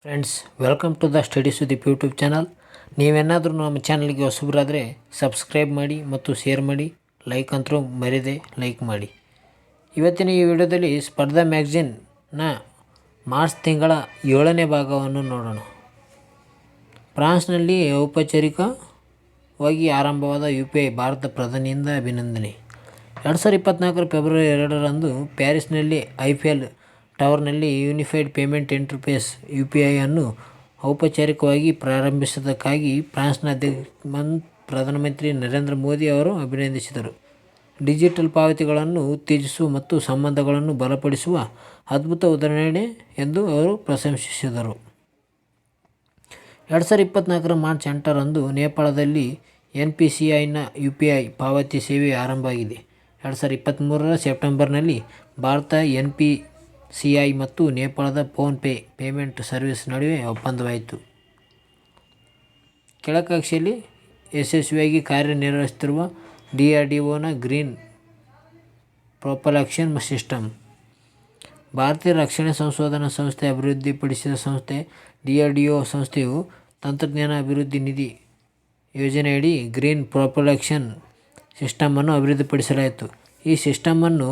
Friends, welcome to the study Sudeep YouTube channel. ನೀವೇನಾದರೂ ನಮ್ಮ ಚಾನಲ್ಗೆ ಹೊಸಬರಾದರೆ ಸಬ್ಸ್ಕ್ರೈಬ್ ಮಾಡಿ ಮತ್ತು ಶೇರ್ ಮಾಡಿ, ಲೈಕ್ ಅಂತೂ ಮರೆಯದೆ ಲೈಕ್ ಮಾಡಿ. ಇವತ್ತಿನ ಈ ವಿಡಿಯೋದಲ್ಲಿ ಸ್ಪರ್ಧಾ ಮ್ಯಾಗಝಿನ್ನ ಮಾರ್ಚ್ ತಿಂಗಳ 7ನೇ ಭಾಗವನ್ನು ನೋಡೋಣ. ಫ್ರಾನ್ಸ್ನಲ್ಲಿ ಔಪಚಾರಿಕವಾಗಿ ಆರಂಭವಾದ UPI ಭಾರತ ಪ್ರಧಾನಿಯಿಂದ ಅಭಿನಂದನೆ. 2024 ಫೆಬ್ರವರಿ 2ರಂದು ಪ್ಯಾರಿಸ್ನಲ್ಲಿ ಐಫೆಲ್ ಟವರ್ನಲ್ಲಿ ಯೂನಿಫೈಡ್ ಪೇಮೆಂಟ್ ಇಂಟರ್ಫೇಸ್ UPI ಅನ್ನು ಔಪಚಾರಿಕವಾಗಿ ಪ್ರಾರಂಭಿಸಿದ್ದಕ್ಕಾಗಿ ಫ್ರಾನ್ಸ್ನ ಪ್ರಧಾನಮಂತ್ರಿ ನರೇಂದ್ರ ಮೋದಿ ಅವರು ಅಭಿನಂದಿಸಿದರು. ಡಿಜಿಟಲ್ ಪಾವತಿಗಳನ್ನು ಉತ್ತೇಜಿಸುವ ಮತ್ತು ಸಂಬಂಧಗಳನ್ನು ಬಲಪಡಿಸುವ ಅದ್ಭುತ ಉದಾಹರಣೆ ಎಂದು ಅವರು ಪ್ರಶಂಸಿಸಿದರು. 2024 ಮಾರ್ಚ್ 8ರಂದು ನೇಪಾಳದಲ್ಲಿ NPCIನ UPI ಪಾವತಿ ಸೇವೆ ಆರಂಭವಾಗಿದೆ. 2023 ಸೆಪ್ಟೆಂಬರ್ನಲ್ಲಿ ಭಾರತ, NPCI ಮತ್ತು ನೇಪಾಳದ ಫೋನ್ಪೇ ಪೇಮೆಂಟ್ ಸರ್ವಿಸ್ ನಡುವೆ ಒಪ್ಪಂದವಾಯಿತು. ಕೆಳಕಕ್ಷೆಯಲ್ಲಿ ಯಶಸ್ವಿಯಾಗಿ ಕಾರ್ಯನಿರ್ವಹಿಸುತ್ತಿರುವ DRDOನ ಗ್ರೀನ್ ಪ್ರೊಪಲ್ಷನ್ ಸಿಸ್ಟಮ್. ಭಾರತೀಯ ರಕ್ಷಣಾ ಸಂಶೋಧನಾ ಸಂಸ್ಥೆ ಅಭಿವೃದ್ಧಿಪಡಿಸಿದ ಸಂಸ್ಥೆ DRDO ಸಂಸ್ಥೆಯು ತಂತ್ರಜ್ಞಾನ ಅಭಿವೃದ್ಧಿ ನಿಧಿ ಯೋಜನೆಯಡಿ ಗ್ರೀನ್ ಪ್ರೊಪಲ್ಷನ್ ಸಿಸ್ಟಮನ್ನು ಅಭಿವೃದ್ಧಿಪಡಿಸಲಾಯಿತು. ಈ ಸಿಸ್ಟಮನ್ನು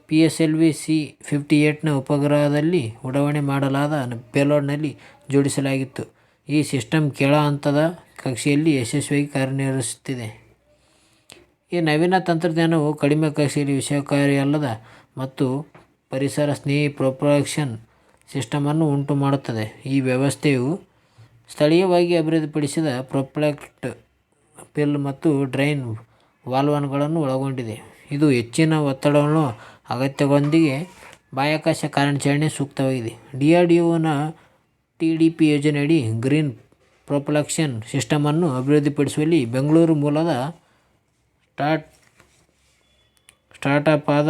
PSLV C-58ನ ಉಪಗ್ರಹದಲ್ಲಿ ಉಡಾವಣೆ ಮಾಡಲಾದ ಪೇಲೋಡ್ನಲ್ಲಿ ಜೋಡಿಸಲಾಗಿತ್ತು. ಈ ಸಿಸ್ಟಮ್ ಕೆಳ ಹಂತದ ಕಕ್ಷೆಯಲ್ಲಿ ಯಶಸ್ವಿಯಾಗಿ ಕಾರ್ಯನಿರ್ವಹಿಸುತ್ತಿದೆ. ಈ ನವೀನ ತಂತ್ರಜ್ಞಾನವು ಕಡಿಮೆ ಕಕ್ಷೆಯಲ್ಲಿ ವಿಷಕಾರಿಯಲ್ಲದ ಮತ್ತು ಪರಿಸರ ಸ್ನೇಹಿ ಪ್ರೊಪಲ್ಷನ್ ಸಿಸ್ಟಮನ್ನು ಉಂಟುಮಾಡುತ್ತದೆ. ಈ ವ್ಯವಸ್ಥೆಯು ಸ್ಥಳೀಯವಾಗಿ ಅಭಿವೃದ್ಧಿಪಡಿಸಿದ ಪ್ರೊಪೆಲ್ಲರ್ ಫಿಲ್ ಮತ್ತು ಡ್ರೈನ್ ವಾಲ್ವ್ಗಳನ್ನು ಒಳಗೊಂಡಿದೆ. ಇದು ಹೆಚ್ಚಿನ ಒತ್ತಡ ಅಗತ್ಯಗಳೊಂದಿಗೆ ಬಾಹ್ಯಾಕಾಶ ಕಾರ್ಯಾಚರಣೆಗೆ ಸೂಕ್ತವಾಗಿದೆ. DRDOನ TDP ಯೋಜನೆಯಡಿ ಗ್ರೀನ್ ಪ್ರೊಪಲ್ಷನ್ ಸಿಸ್ಟಮನ್ನು ಅಭಿವೃದ್ಧಿಪಡಿಸುವಲ್ಲಿ ಬೆಂಗಳೂರು ಮೂಲದ ಸ್ಟಾರ್ಟಪ್ ಆದ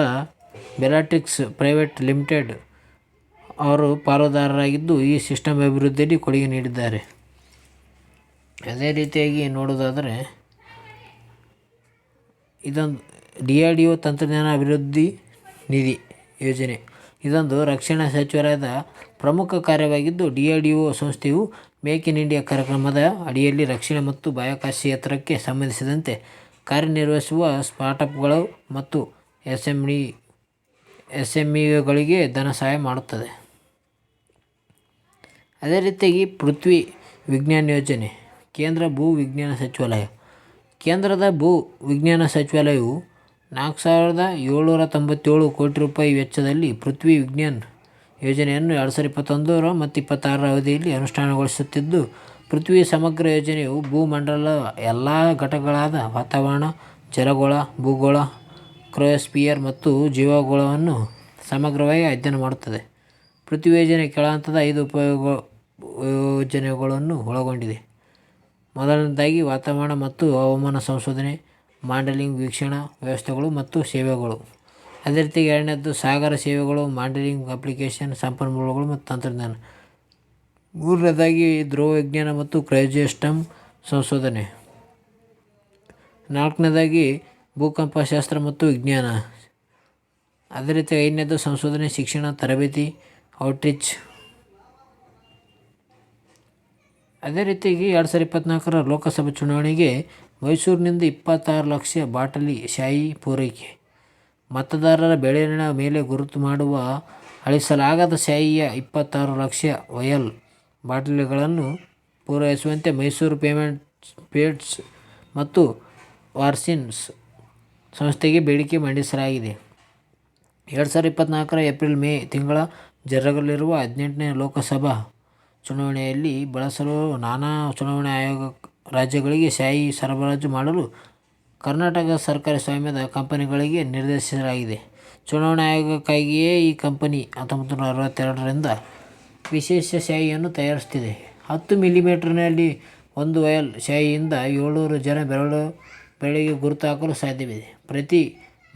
ಬೆಲಾಟ್ರಿಕ್ಸ್ ಪ್ರೈವೇಟ್ ಲಿಮಿಟೆಡ್ ಅವರು ಪಾಲುದಾರರಾಗಿದ್ದು, ಈ ಸಿಸ್ಟಮ್ ಅಭಿವೃದ್ಧಿಯಲ್ಲಿ ಕೊಡುಗೆ ನೀಡಿದ್ದಾರೆ. ಅದೇ ರೀತಿಯಾಗಿ ನೋಡೋದಾದರೆ, ಇದೊಂದು DRDO ತಂತ್ರಜ್ಞಾನ ಅಭಿವೃದ್ಧಿ ನಿಧಿ ಯೋಜನೆ. ಇದೊಂದು ರಕ್ಷಣಾ ಸಚಿವಾಲಯದ ಪ್ರಮುಖ ಕಾರ್ಯವಾಗಿದ್ದು, DRDO ಸಂಸ್ಥೆಯು ಮೇಕ್ ಇನ್ ಇಂಡಿಯಾ ಕಾರ್ಯಕ್ರಮದ ಅಡಿಯಲ್ಲಿ ರಕ್ಷಣೆ ಮತ್ತು ಬಾಹ್ಯಾಕಾಶ ಕ್ಷೇತ್ರಕ್ಕೆ ಸಂಬಂಧಿಸಿದಂತೆ ಕಾರ್ಯನಿರ್ವಹಿಸುವ ಸ್ಟಾರ್ಟಪ್ಗಳು ಮತ್ತು SMEಗಳಿಗೆ ಧನ ಸಹಾಯ ಮಾಡುತ್ತದೆ. ಅದೇ ರೀತಿಯಾಗಿ ಪೃಥ್ವಿ ವಿಜ್ಞಾನ ಯೋಜನೆ. ಕೇಂದ್ರ ಭೂ ವಿಜ್ಞಾನ ಸಚಿವಾಲಯ. ಕೇಂದ್ರದ ಭೂ ವಿಜ್ಞಾನ ಸಚಿವಾಲಯವು 4,797 ಕೋಟಿ ರೂಪಾಯಿ ವೆಚ್ಚದಲ್ಲಿ ಪೃಥ್ವಿ ವಿಜ್ಞಾನ ಯೋಜನೆಯನ್ನು 2021 ಮತ್ತು 2026 ಅವಧಿಯಲ್ಲಿ ಅನುಷ್ಠಾನಗೊಳಿಸುತ್ತಿದ್ದು, ಪೃಥ್ವಿ ಸಮಗ್ರ ಯೋಜನೆಯು ಭೂಮಂಡಲದ ಎಲ್ಲ ಘಟಕಗಳಾದ ವಾತಾವರಣ, ಜಲಗೋಳ, ಭೂಗೋಳ, ಕ್ರಯೋಸ್ಫಿಯರ್ ಮತ್ತು ಜೀವಗೋಳವನ್ನು ಸಮಗ್ರವಾಗಿ ಅಧ್ಯಯನ ಮಾಡುತ್ತದೆ. ಪೃಥ್ವಿ ಯೋಜನೆ ಕೆಳ ಹಂತದ 5 ಉಪಯೋಜನೆಗಳನ್ನು ಒಳಗೊಂಡಿದೆ. ಮೊದಲನೇದಾಗಿ ವಾತಾವರಣ ಮತ್ತು ಹವಾಮಾನ ಸಂಶೋಧನೆ, ಮಾಡೆಲಿಂಗ್, ವೀಕ್ಷಣಾ ವ್ಯವಸ್ಥೆಗಳು ಮತ್ತು ಸೇವೆಗಳು. ಅದೇ ರೀತಿಯಾಗಿ ಎರಡನೇದು ಸಾಗರ ಸೇವೆಗಳು, ಮಾಡೆಲಿಂಗ್, ಅಪ್ಲಿಕೇಶನ್, ಸಂಪನ್ಮೂಲಗಳು ಮತ್ತು ತಂತ್ರಜ್ಞಾನ. ಮೂರನೇದಾಗಿ ಧ್ರುವ ವಿಜ್ಞಾನ ಮತ್ತು ಕ್ರಯೋಸಿಸ್ಟಮ್ ಸಂಶೋಧನೆ. ನಾಲ್ಕನೇದಾಗಿ ಭೂಕಂಪಶಾಸ್ತ್ರ ಮತ್ತು ವಿಜ್ಞಾನ. ಅದೇ ರೀತಿ ಐದನೇದು ಸಂಶೋಧನೆ, ಶಿಕ್ಷಣ, ತರಬೇತಿ, ಔಟ್ರೀಚ್. ಅದೇ ರೀತಿಯಾಗಿ 2024 ಲೋಕಸಭಾ ಚುನಾವಣೆಗೆ ಮೈಸೂರಿನಿಂದ 26 ಲಕ್ಷ ಬಾಟಲಿ ಶಾಯಿ ಪೂರೈಕೆ. ಮತದಾರರ ಬೆರಳಿನ ಮೇಲೆ ಗುರುತು ಮಾಡುವ ಅಳಿಸಲಾಗದ ಶಾಯಿಯ 26 ಲಕ್ಷ ವಯಲ್ ಬಾಟಲಿಗಳನ್ನು ಪೂರೈಸುವಂತೆ ಮೈಸೂರು ಪೇಂಟ್ಸ್ ಮತ್ತು ವಾರ್ನಿಷ್ ಸಂಸ್ಥೆಗೆ ಬೇಡಿಕೆ ಮಂಡಿಸಲಾಗಿದೆ. 2024 ಏಪ್ರಿಲ್-ಮೇ ತಿಂಗಳ ಜರುಗಲಿರುವ 18ನೇ ಲೋಕಸಭಾ ಚುನಾವಣೆಯಲ್ಲಿ ಬಳಸಲು ನಾನಾ ಚುನಾವಣಾ ಆಯೋಗ ರಾಜ್ಯಗಳಿಗೆ ಶಾಯಿ ಸರಬರಾಜು ಮಾಡಲು ಕರ್ನಾಟಕ ಸರ್ಕಾರಿ ಸ್ವಾಮ್ಯದ ಕಂಪನಿಗಳಿಗೆ ನಿರ್ದೇಶಿಸಲಾಗಿದೆ. ಚುನಾವಣಾ ಆಯೋಗಕ್ಕಾಗಿಯೇ ಈ ಕಂಪನಿ 1962ರಿಂದ ವಿಶೇಷ ಶಾಯಿಯನ್ನು ತಯಾರಿಸುತ್ತಿದೆ. 10 ಮಿಲಿಮೀಟರ್ನಲ್ಲಿ ಒಂದು ವಯಲ್ ಶಾಯಿಯಿಂದ 700 ಜನ ಬೆರಳಿಗೆ ಗುರುತು ಹಾಕಲು ಸಾಧ್ಯವಿದೆ. ಪ್ರತಿ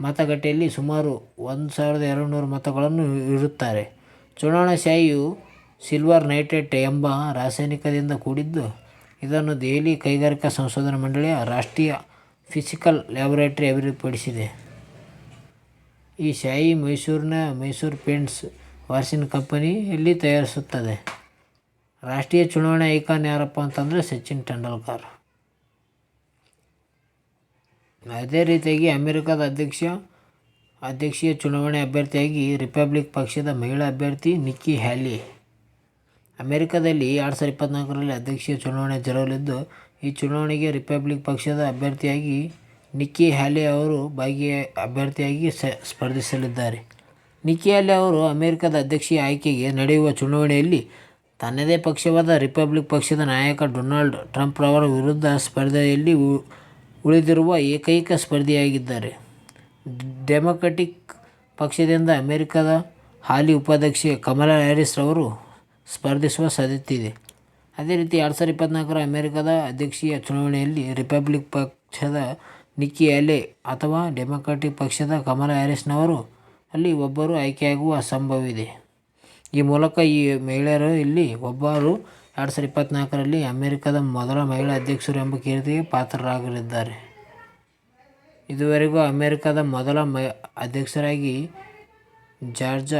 ಮತಗಟ್ಟೆಯಲ್ಲಿ ಸುಮಾರು 1,200 ಮತಗಳನ್ನು ಇಡುತ್ತಾರೆ. ಚುನಾವಣಾ ಶಾಯಿಯು ಸಿಲ್ವರ್ ನೈಟ್ರೇಟ್ ಎಂಬ ರಾಸಾಯನಿಕದಿಂದ ಕೂಡಿದ್ದು, ಇದನ್ನು ದೆಹಲಿ ಕೈಗಾರಿಕಾ ಸಂಶೋಧನಾ ಮಂಡಳಿಯ ರಾಷ್ಟ್ರೀಯ ಫಿಸಿಕಲ್ ಲ್ಯಾಬೊರೇಟರಿ ಅಭಿವೃದ್ಧಿಪಡಿಸಿದೆ. ಈ ಶಾಯಿ ಮೈಸೂರಿನ ಮೈಸೂರು ಪೇಂಟ್ಸ್ ವಾರ್ನಿಷ್ ಕಂಪನಿಯಲ್ಲಿ ತಯಾರಿಸುತ್ತದೆ. ರಾಷ್ಟ್ರೀಯ ಚುನಾವಣೆ ಐಕಾನ್ ಯಾರಪ್ಪ ಅಂತಂದರೆ ಸಚಿನ್ ತೆಂಡೂಲ್ಕರ್. ಅದೇ ರೀತಿಯಾಗಿ ಅಮೆರಿಕದ ಅಧ್ಯಕ್ಷೀಯ ಚುನಾವಣೆ ಅಭ್ಯರ್ಥಿಯಾಗಿ ರಿಪಬ್ಲಿಕ್ ಪಕ್ಷದ ಮಹಿಳಾ ಅಭ್ಯರ್ಥಿ ನಿಕ್ಕಿ ಹ್ಯಾಲಿ. ಅಮೆರಿಕದಲ್ಲಿ 2024ರಲ್ಲಿ ಅಧ್ಯಕ್ಷೀಯ ಚುನಾವಣೆ ಜರುಗಲಿದ್ದು, ಈ ಚುನಾವಣೆಗೆ ರಿಪಬ್ಲಿಕ್ ಪಕ್ಷದ ಅಭ್ಯರ್ಥಿಯಾಗಿ ನಿಕ್ಕಿ ಹ್ಯಾಲಿ ಅವರು ಅಭ್ಯರ್ಥಿಯಾಗಿ ಸ್ಪರ್ಧಿಸಲಿದ್ದಾರೆ. ನಿಕ್ಕಿ ಹ್ಯಾಲಿ ಅವರು ಅಮೆರಿಕದ ಅಧ್ಯಕ್ಷೀಯ ಆಯ್ಕೆಗೆ ನಡೆಯುವ ಚುನಾವಣೆಯಲ್ಲಿ ತನ್ನದೇ ಪಕ್ಷವಾದ ರಿಪಬ್ಲಿಕ್ ಪಕ್ಷದ ನಾಯಕ ಡೊನಾಲ್ಡ್ ಟ್ರಂಪ್ ರವರ ವಿರುದ್ಧ ಸ್ಪರ್ಧೆಯಲ್ಲಿ ಉಳಿದಿರುವ ಏಕೈಕ ಸ್ಪರ್ಧಿಯಾಗಿದ್ದಾರೆ. ಡೆಮೊಕ್ರಾಟಿಕ್ ಪಕ್ಷದಿಂದ ಅಮೆರಿಕದ ಹಾಲಿ ಉಪಾಧ್ಯಕ್ಷೆ ಕಮಲಾ ಹ್ಯಾರಿಸ್ ರವರು ಸ್ಪರ್ಧಿಸುವ ಸಾಧ್ಯತೆ ಇದೆ. ಅದೇ ರೀತಿ 2024ರ ಅಮೆರಿಕದ ಅಧ್ಯಕ್ಷೀಯ ಚುನಾವಣೆಯಲ್ಲಿ ರಿಪಬ್ಲಿಕ್ ಪಕ್ಷದ ನಿಕ್ಕಿ ಹ್ಯಾಲಿ ಅಥವಾ ಡೆಮೊಕ್ರಾಟಿಕ್ ಪಕ್ಷದ ಕಮಲಾ ಹ್ಯಾರಿಸ್ನವರು ಅಲ್ಲಿ ಒಬ್ಬರು ಆಯ್ಕೆಯಾಗುವ ಸಂಭವವಿದೆ. ಈ ಮೂಲಕ ಈ ಮಹಿಳೆಯರಲ್ಲಿ ಒಬ್ಬರು 2024ರಲ್ಲಿ ಅಮೆರಿಕದ ಮೊದಲ ಮಹಿಳಾ ಅಧ್ಯಕ್ಷರು ಎಂಬ ಕೀರ್ತಿಗೆ ಪಾತ್ರರಾಗಲಿದ್ದಾರೆ. ಇದುವರೆಗೂ ಅಮೆರಿಕದ ಮೊದಲ ಅಧ್ಯಕ್ಷರಾಗಿ ಜಾರ್ಜ್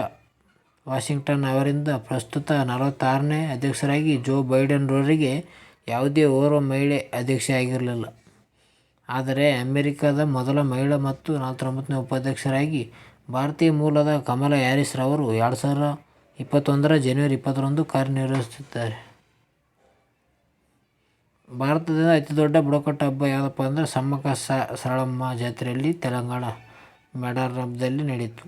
ವಾಷಿಂಗ್ಟನ್ ಅವರಿಂದ ಪ್ರಸ್ತುತ 46ನೇ ಅಧ್ಯಕ್ಷರಾಗಿ ಜೋ ಬೈಡನ್ ರವರಿಗೆ ಯಾವುದೇ ಓರ್ವ ಮಹಿಳೆ ಅಧ್ಯಕ್ಷೆಯಾಗಿರಲಿಲ್ಲ. ಆದರೆ ಅಮೆರಿಕದ ಮೊದಲ ಮಹಿಳಾ ಮತ್ತು 49ನೇ ಉಪಾಧ್ಯಕ್ಷರಾಗಿ ಭಾರತೀಯ ಮೂಲದ ಕಮಲಾ ಹ್ಯಾರಿಸ್ ರವರು 2021ರ ಜನವರಿ 20ರಂದು ಕಾರ್ಯನಿರ್ವಹಿಸುತ್ತಿದ್ದಾರೆ. ಭಾರತದ ಅತಿದೊಡ್ಡ ಬುಡಕಟ್ಟು ಹಬ್ಬ ಯಾವುದಪ್ಪ ಅಂದರೆ ಸಮ್ಮಕ್ಕ ಸಾರಳಮ್ಮ ಜಾತ್ರೆಯಲ್ಲಿ ತೆಲಂಗಾಣ ಮೇಡಾರಂದಲ್ಲಿ ನಡೆಯಿತು.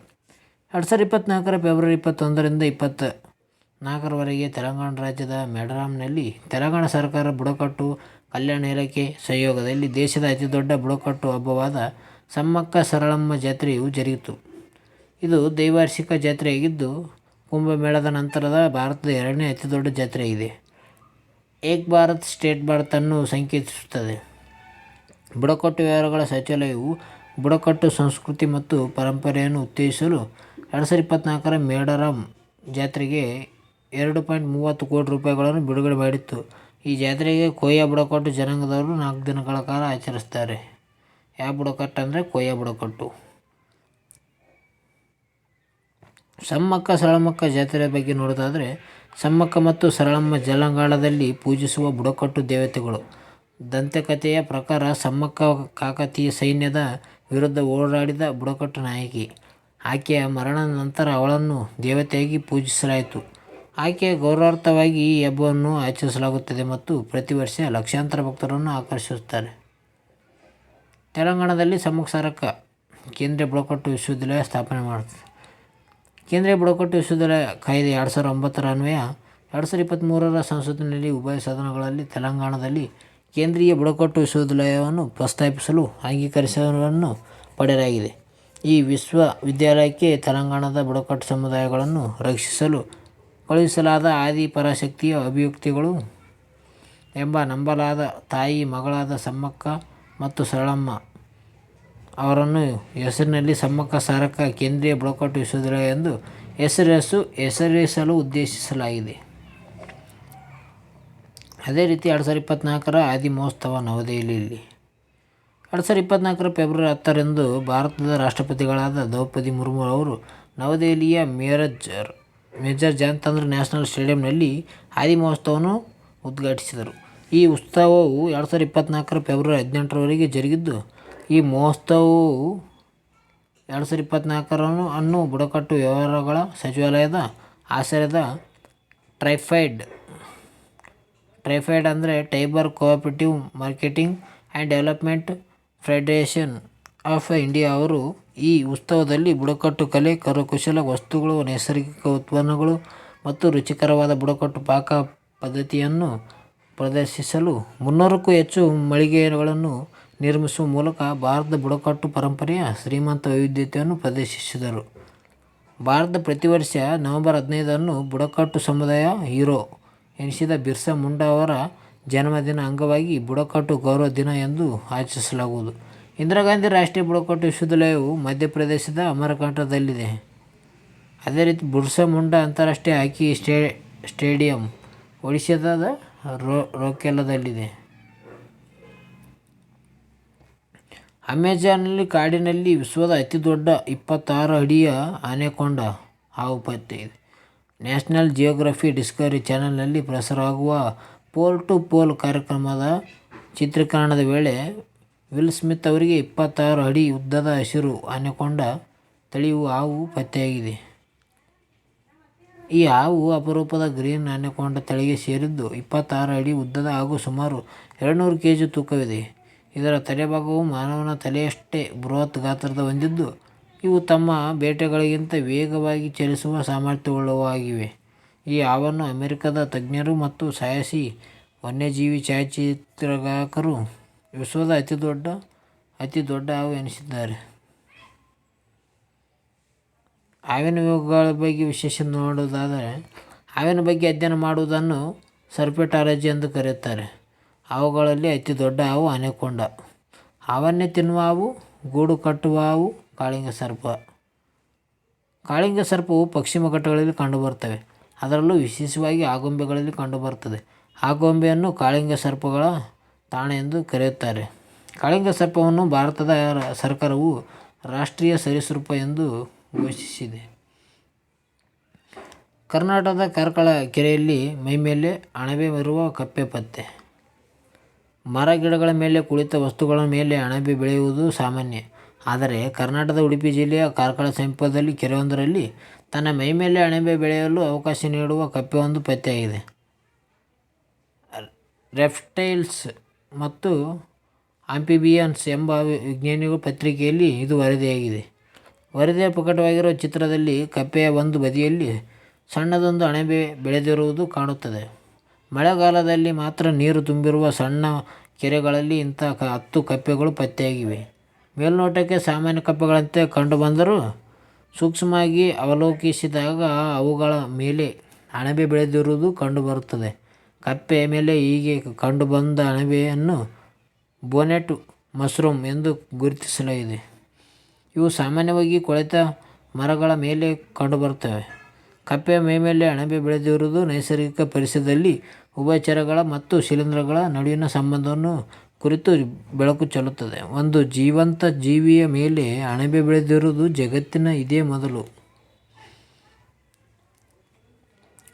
2024ರ ಫೆಬ್ರವರಿ 21ರಿಂದ 24ರವರೆಗೆ ತೆಲಂಗಾಣ ರಾಜ್ಯದ ಮೇಡಾರಂನಲ್ಲಿ ತೆಲಂಗಾಣ ಸರ್ಕಾರ ಬುಡಕಟ್ಟು ಕಲ್ಯಾಣ ಇಲಾಖೆ ಸಹಯೋಗದಲ್ಲಿ ದೇಶದ ಅತಿದೊಡ್ಡ ಬುಡಕಟ್ಟು ಹಬ್ಬವಾದ ಸಮ್ಮಕ್ಕ ಸಾರಳಮ್ಮ ಜಾತ್ರೆಯು ಜರುಗಿತು. ಇದು ದ್ವೈವಾರ್ಷಿಕ ಜಾತ್ರೆಯಾಗಿದ್ದು, ಕುಂಭಮೇಳದ ನಂತರದ ಭಾರತದ ಎರಡನೇ ಅತಿದೊಡ್ಡ ಜಾತ್ರೆಯಾಗಿದೆ. ಏಕ್ ಭಾರತ್ ಶ್ರೇಷ್ಠ ಭಾರತ್ ಅನ್ನು ಸಂಕೇತಿಸುತ್ತದೆ. ಬುಡಕಟ್ಟು ವ್ಯವಹಾರಗಳ ಸಚಿವಾಲಯವು ಬುಡಕಟ್ಟು ಸಂಸ್ಕೃತಿ ಮತ್ತು ಪರಂಪರೆಯನ್ನು ಉತ್ತೇಜಿಸಲು 2024ರ ಮೇಡಾರಂ ಜಾತ್ರೆಗೆ $2.30 ಕೋಟಿ ರೂಪಾಯಿಗಳನ್ನು ಬಿಡುಗಡೆ ಮಾಡಿತ್ತು. ಈ ಜಾತ್ರೆಗೆ ಕೋಯಾ ಬುಡಕಟ್ಟು ಜನಾಂಗದವರು 4 ದಿನಗಳ ಕಾಲ ಆಚರಿಸುತ್ತಾರೆ. ಯಾವ ಬುಡಕಟ್ಟು ಅಂದರೆ ಕೋಯಾ ಬುಡಕಟ್ಟು. ಸಮ್ಮಕ್ಕ ಸಾರಳಮ್ಮ ಜಾತ್ರೆಯ ಬಗ್ಗೆ ನೋಡೋದಾದರೆ, ಸಮ್ಮಕ್ಕ ಮತ್ತು ಸಾರಳಮ್ಮ ತೆಲಂಗಾಣದಲ್ಲಿ ಪೂಜಿಸುವ ಬುಡಕಟ್ಟು ದೇವತೆಗಳು. ದಂತಕಥೆಯ ಪ್ರಕಾರ ಸಮ್ಮಕ್ಕ ಕಾಕತೀಯ ಸೈನ್ಯದ ವಿರುದ್ಧ ಹೋರಾಡಿದ ಬುಡಕಟ್ಟು ನಾಯಕಿ. ಆಕೆಯ ಮರಣದ ನಂತರ ಅವಳನ್ನು ದೇವತೆಯಾಗಿ ಪೂಜಿಸಲಾಯಿತು. ಆಕೆಯ ಗೌರವಾರ್ಥವಾಗಿ ಈ ಹಬ್ಬವನ್ನು ಆಚರಿಸಲಾಗುತ್ತದೆ ಮತ್ತು ಪ್ರತಿ ವರ್ಷ ಲಕ್ಷಾಂತರ ಭಕ್ತರನ್ನು ಆಕರ್ಷಿಸುತ್ತಾರೆ. ತೆಲಂಗಾಣದಲ್ಲಿ ಸಮ್ಮಕ್ಕ ಸಾರಕ್ಕ ಕೇಂದ್ರೀಯ ಬುಡಕಟ್ಟು ವಿಶ್ವವಿದ್ಯಾಲಯ ಸ್ಥಾಪನೆ ಮಾಡುತ್ತದೆ. ಕೇಂದ್ರೀಯ ಬುಡಕಟ್ಟು ವಿಶ್ವವಿದ್ಯಾಲಯ ಕಾಯ್ದೆ 2009ರ ಅನ್ವಯ 2023ರ ಸಂಸತ್ತಿನಲ್ಲಿ ಉಭಯ ಸದನಗಳಲ್ಲಿ ತೆಲಂಗಾಣದಲ್ಲಿ ಕೇಂದ್ರೀಯ ಬುಡಕಟ್ಟು ವಿಶ್ವವಿದ್ಯಾಲಯವನ್ನು ಪ್ರಸ್ತಾಪಿಸಲು ಅಂಗೀಕಾರವನ್ನು ಪಡೆಯಲಾಗಿದೆ. ಈ ವಿಶ್ವವಿದ್ಯಾಲಯಕ್ಕೆ ತೆಲಂಗಾಣದ ಬುಡಕಟ್ಟು ಸಮುದಾಯಗಳನ್ನು ರಕ್ಷಿಸಲು ಕಳುಹಿಸಲಾದ ಆದಿ ಪರಾಶಕ್ತಿಯ ಅಭಿವ್ಯಕ್ತಿಗಳು ಎಂಬ ನಂಬಲಾದ ತಾಯಿ ಮಗಳಾದ ಸಮ್ಮಕ್ಕ ಮತ್ತು ಸಾರಳಮ್ಮ ಅವರನ್ನು ಹೆಸರಿನಲ್ಲಿ ಸಮ್ಮಕ್ಕ ಸಾರಕ್ಕ ಕೇಂದ್ರೀಯ ಬುಡಕಟ್ಟು ವಿಶ್ವವಿದ್ಯಾಲಯ ಎಂದು ಹೆಸರಿಸಲು ಉದ್ದೇಶಿಸಲಾಗಿದೆ. ಅದೇ ರೀತಿ 2024ರ ಆದಿ ಮಹೋತ್ಸವ ನವದೆಹಲಿಯಲ್ಲಿ 2024ರ ಫೆಬ್ರವರಿ 10ರಂದು ಭಾರತದ ರಾಷ್ಟ್ರಪತಿಗಳಾದ ದ್ರೌಪದಿ ಮುರ್ಮು ಅವರು ನವದೆಹಲಿಯ ಮೇಜರ್ ಧ್ಯಾನ್ಚಂದ್ ನ್ಯಾಷನಲ್ ಸ್ಟೇಡಿಯಂನಲ್ಲಿ ಆದಿ ಮಹೋತ್ಸವವನ್ನು ಉದ್ಘಾಟಿಸಿದರು. ಈ ಉತ್ಸವವು 2024ರ ಫೆಬ್ರವರಿ 18ರವರೆಗೆ ಜರುಗಿದ್ದು, ಈ ಮಹೋತ್ಸವವು 2024ಅನ್ನು ಬುಡಕಟ್ಟು ವ್ಯವಹಾರಗಳ ಸಚಿವಾಲಯದ ಆಶ್ರಯದ ಟ್ರೈಫೆಡ್ ಅಂದರೆ tribal cooperative marketing and development federation of India ಅವರು ಈ ಉತ್ಸವದಲ್ಲಿ ಬುಡಕಟ್ಟು ಕಲೆ, ಕರಕುಶಲ ವಸ್ತುಗಳು, ನೈಸರ್ಗಿಕ ಉತ್ಪನ್ನಗಳು ಮತ್ತು ರುಚಿಕರವಾದ ಬುಡಕಟ್ಟು ಪಾಕ ಪದ್ಧತಿಯನ್ನು ಪ್ರದರ್ಶಿಸಲು 300ಕ್ಕೂ ಹೆಚ್ಚು ಮಳಿಗೆಗಳನ್ನು ನಿರ್ಮಿಸುವ ಮೂಲಕ ಭಾರತದ ಬುಡಕಟ್ಟು ಪರಂಪರೆಯ ಶ್ರೀಮಂತ ವೈವಿಧ್ಯತೆಯನ್ನು ಪ್ರದರ್ಶಿಸಿದರು. ಭಾರತ ಪ್ರತಿ ವರ್ಷ ನವೆಂಬರ್ 15ನ್ನು ಬುಡಕಟ್ಟು ಸಮುದಾಯ ಹೀರೋ ಎನಿಸಿದ ಬಿರ್ಸಾ ಮುಂಡಾ ಅವರ ಜನ್ಮದಿನ ಅಂಗವಾಗಿ ಬುಡಕಟ್ಟು ಗೌರವ ದಿನ ಎಂದು ಆಚರಿಸಲಾಗುವುದು. ಇಂದಿರಾ ಗಾಂಧಿ ರಾಷ್ಟ್ರೀಯ ಬುಡಕಟ್ಟು ವಿಶ್ವವಿದ್ಯಾಲಯವು ಮಧ್ಯಪ್ರದೇಶದ ಅಮರಕಂಟಕದಲ್ಲಿದೆ. ಅದೇ ರೀತಿ ಬಿರ್ಸಾ ಮುಂಡಾ ಅಂತಾರಾಷ್ಟ್ರೀಯ ಹಾಕಿ ಸ್ಟೇಡಿಯಂ ಒಡಿಶಾದ ರೂರ್ಕೆಲಾದಲ್ಲಿದೆ. ಅಮೆಜಾನ್ ಕಾಡಿನಲ್ಲಿ ವಿಶ್ವದ ಅತಿದೊಡ್ಡ 26 ಅಡಿಯ ಆನೆಕೊಂಡ ಹಾವು ಪತ್ತೆಯಾಗಿದೆ. ನ್ಯಾಷನಲ್ ಜಿಯೋಗ್ರಫಿ ಡಿಸ್ಕವರಿ ಚಾನೆಲ್ನಲ್ಲಿ ಪ್ರಸಾರವಾಗುವ ಪೋಲ್ ಟು ಪೋಲ್ ಕಾರ್ಯಕ್ರಮದ ಚಿತ್ರೀಕರಣದ ವೇಳೆ ವಿಲ್ ಸ್ಮಿತ್ ಅವರಿಗೆ 26 ಅಡಿ ಉದ್ದದ ಹಸಿರು ಆನೆಕೊಂಡ ತಳಿಯು ಹಾವು ಪತ್ತೆಯಾಗಿದೆ. ಈ ಹಾವು ಅಪರೂಪದ ಗ್ರೀನ್ ಆನೆಕೊಂಡ ತಳಿಗೆ ಸೇರಿದ್ದು, 26 ಅಡಿ ಉದ್ದದ ಹಾಗೂ ಸುಮಾರು 200 kg ತೂಕವಿದೆ. ಇದರ ತಲೆಭಾಗವು ಮಾನವನ ತಲೆಯಷ್ಟೇ ಬೃಹತ್ ಗಾತ್ರ ಹೊಂದಿದ್ದು, ಇವು ತಮ್ಮ ಬೇಟೆಗಳಿಗಿಂತ ವೇಗವಾಗಿ ಚಲಿಸುವ ಸಾಮರ್ಥ್ಯವುಳ್ಳವಾಗಿವೆ. ಈ ಹಾವನ್ನು ಅಮೆರಿಕದ ತಜ್ಞರು ಮತ್ತು ಸಾಹಸಿ ವನ್ಯಜೀವಿ ಛಾಯಾಚಿತ್ರಗ್ರಾಹಕರು ವಿಶ್ವದ ಅತಿ ದೊಡ್ಡ ಹಾವು ಎನಿಸಿದ್ದಾರೆ. ಹಾವಿನ ಯುಗಗಳ ಬಗ್ಗೆ ವಿಶೇಷ ನೋಡುವುದಾದರೆ, ಹಾವಿನ ಬಗ್ಗೆ ಅಧ್ಯಯನ ಮಾಡುವುದನ್ನು ಸರ್ಪೆಟಾಲಜಿ ಎಂದು ಕರೆಯುತ್ತಾರೆ. ಹಾವುಗಳಲ್ಲಿ ಅತಿ ದೊಡ್ಡ ಹಾವು ಆನೆಕೊಂಡ. ಹಾವನ್ನೇ ತಿನ್ನುವ ಹಾವು, ಗೂಡು ಕಟ್ಟುವ ಹಾವು ಕಾಳಿಂಗ ಸರ್ಪ. ಕಾಳಿಂಗ ಸರ್ಪವು ಪಶ್ಚಿಮ ಘಟ್ಟಗಳಲ್ಲಿ ಕಂಡುಬರುತ್ತವೆ. ಅದರಲ್ಲೂ ವಿಶೇಷವಾಗಿ ಆಗುಂಬೆಗಳಲ್ಲಿ ಕಂಡುಬರುತ್ತದೆ. ಆಗುಂಬೆಯನ್ನು ಕಾಳಿಂಗ ಸರ್ಪಗಳ ತಾಣ ಎಂದು ಕರೆಯುತ್ತಾರೆ. ಕಾಳಿಂಗ ಸರ್ಪವನ್ನು ಭಾರತದ ಸರ್ಕಾರವು ರಾಷ್ಟ್ರೀಯ ಸರೀಸೃಪ ಎಂದು ಘೋಷಿಸಿದೆ. ಕರ್ನಾಟಕದ ಕಾರ್ಕಳ ಕೆರೆಯಲ್ಲಿ ಮೈಮೇಲೆ ಅಣಬೆ ಇರುವ ಕಪ್ಪೆ ಪತ್ತೆ. ಮರ ಗಿಡಗಳ ಮೇಲೆ ಕುಳಿತ ವಸ್ತುಗಳ ಮೇಲೆ ಅಣಬೆ ಬೆಳೆಯುವುದು ಸಾಮಾನ್ಯ. ಆದರೆ ಕರ್ನಾಟಕದ ಉಡುಪಿ ಜಿಲ್ಲೆಯ ಕಾರ್ಕಳ ಸಮೀಪದಲ್ಲಿ ಕೆರೆಯೊಂದರಲ್ಲಿ ತನ್ನ ಮೈಮೇಲೆ ಅಣಬೆ ಬೆಳೆಯಲು ಅವಕಾಶ ನೀಡುವ ಕಪ್ಪೆಯೊಂದು ಪತ್ತೆಯಾಗಿದೆ. ರೆಪ್ಟೈಲ್ಸ್ ಮತ್ತು ಆಂಫಿಬಿಯನ್ಸ್ ಎಂಬ ವಿಜ್ಞಾನಿಗಳ ಪತ್ರಿಕೆಯಲ್ಲಿ ಇದು ವರದಿಯಾಗಿದೆ. ವರದಿಯಲ್ಲಿ ಪ್ರಕಟವಾಗಿರುವ ಚಿತ್ರದಲ್ಲಿ ಕಪ್ಪೆಯ ಒಂದು ಬದಿಯಲ್ಲಿ ಸಣ್ಣದೊಂದು ಅಣಬೆ ಬೆಳೆದಿರುವುದು ಕಾಣುತ್ತದೆ. ಮಳೆಗಾಲದಲ್ಲಿ ಮಾತ್ರ ನೀರು ತುಂಬಿರುವ ಸಣ್ಣ ಕೆರೆಗಳಲ್ಲಿ ಇಂಥ 10 ಕಪ್ಪೆಗಳು ಪತ್ತೆಯಾಗಿವೆ. ಮೇಲ್ನೋಟಕ್ಕೆ ಸಾಮಾನ್ಯ ಕಪ್ಪೆಗಳಂತೆ ಕಂಡುಬಂದರೂ ಸೂಕ್ಷ್ಮವಾಗಿ ಅವಲೋಕಿಸಿದಾಗ ಅವುಗಳ ಮೇಲೆ ಅಣಬೆ ಬೆಳೆದಿರುವುದು ಕಂಡುಬರುತ್ತದೆ. ಕಪ್ಪೆಯ ಮೇಲೆ ಹೀಗೆ ಕಂಡುಬಂದ ಅಣಬೆಯನ್ನು ಬೋನೆಟ್ ಮಶ್ರೂಮ್ ಎಂದು ಗುರುತಿಸಲಾಗಿದೆ. ಇವು ಸಾಮಾನ್ಯವಾಗಿ ಕೊಳೆತ ಮರಗಳ ಮೇಲೆ ಕಂಡುಬರುತ್ತವೆ. ಕಪ್ಪೆಯ ಮೈಮೇಲೆ ಅಣಬೆ ಬೆಳೆದಿರುವುದು ನೈಸರ್ಗಿಕ ಪರಿಸರದಲ್ಲಿ ಉಭಯಚರಗಳ ಮತ್ತು ಶಿಲೀಂಧ್ರಗಳ ನಡುವಿನ ಸಂಬಂಧವನ್ನು ಕುರಿತು ಬೆಳಕು ಚೆಲ್ಲುತ್ತದೆ. ಒಂದು ಜೀವಂತ ಜೀವಿಯ ಮೇಲೆ ಅಣಬೆ ಬೆಳೆದಿರುವುದು ಜಗತ್ತಿನ ಇದೇ ಮೊದಲು.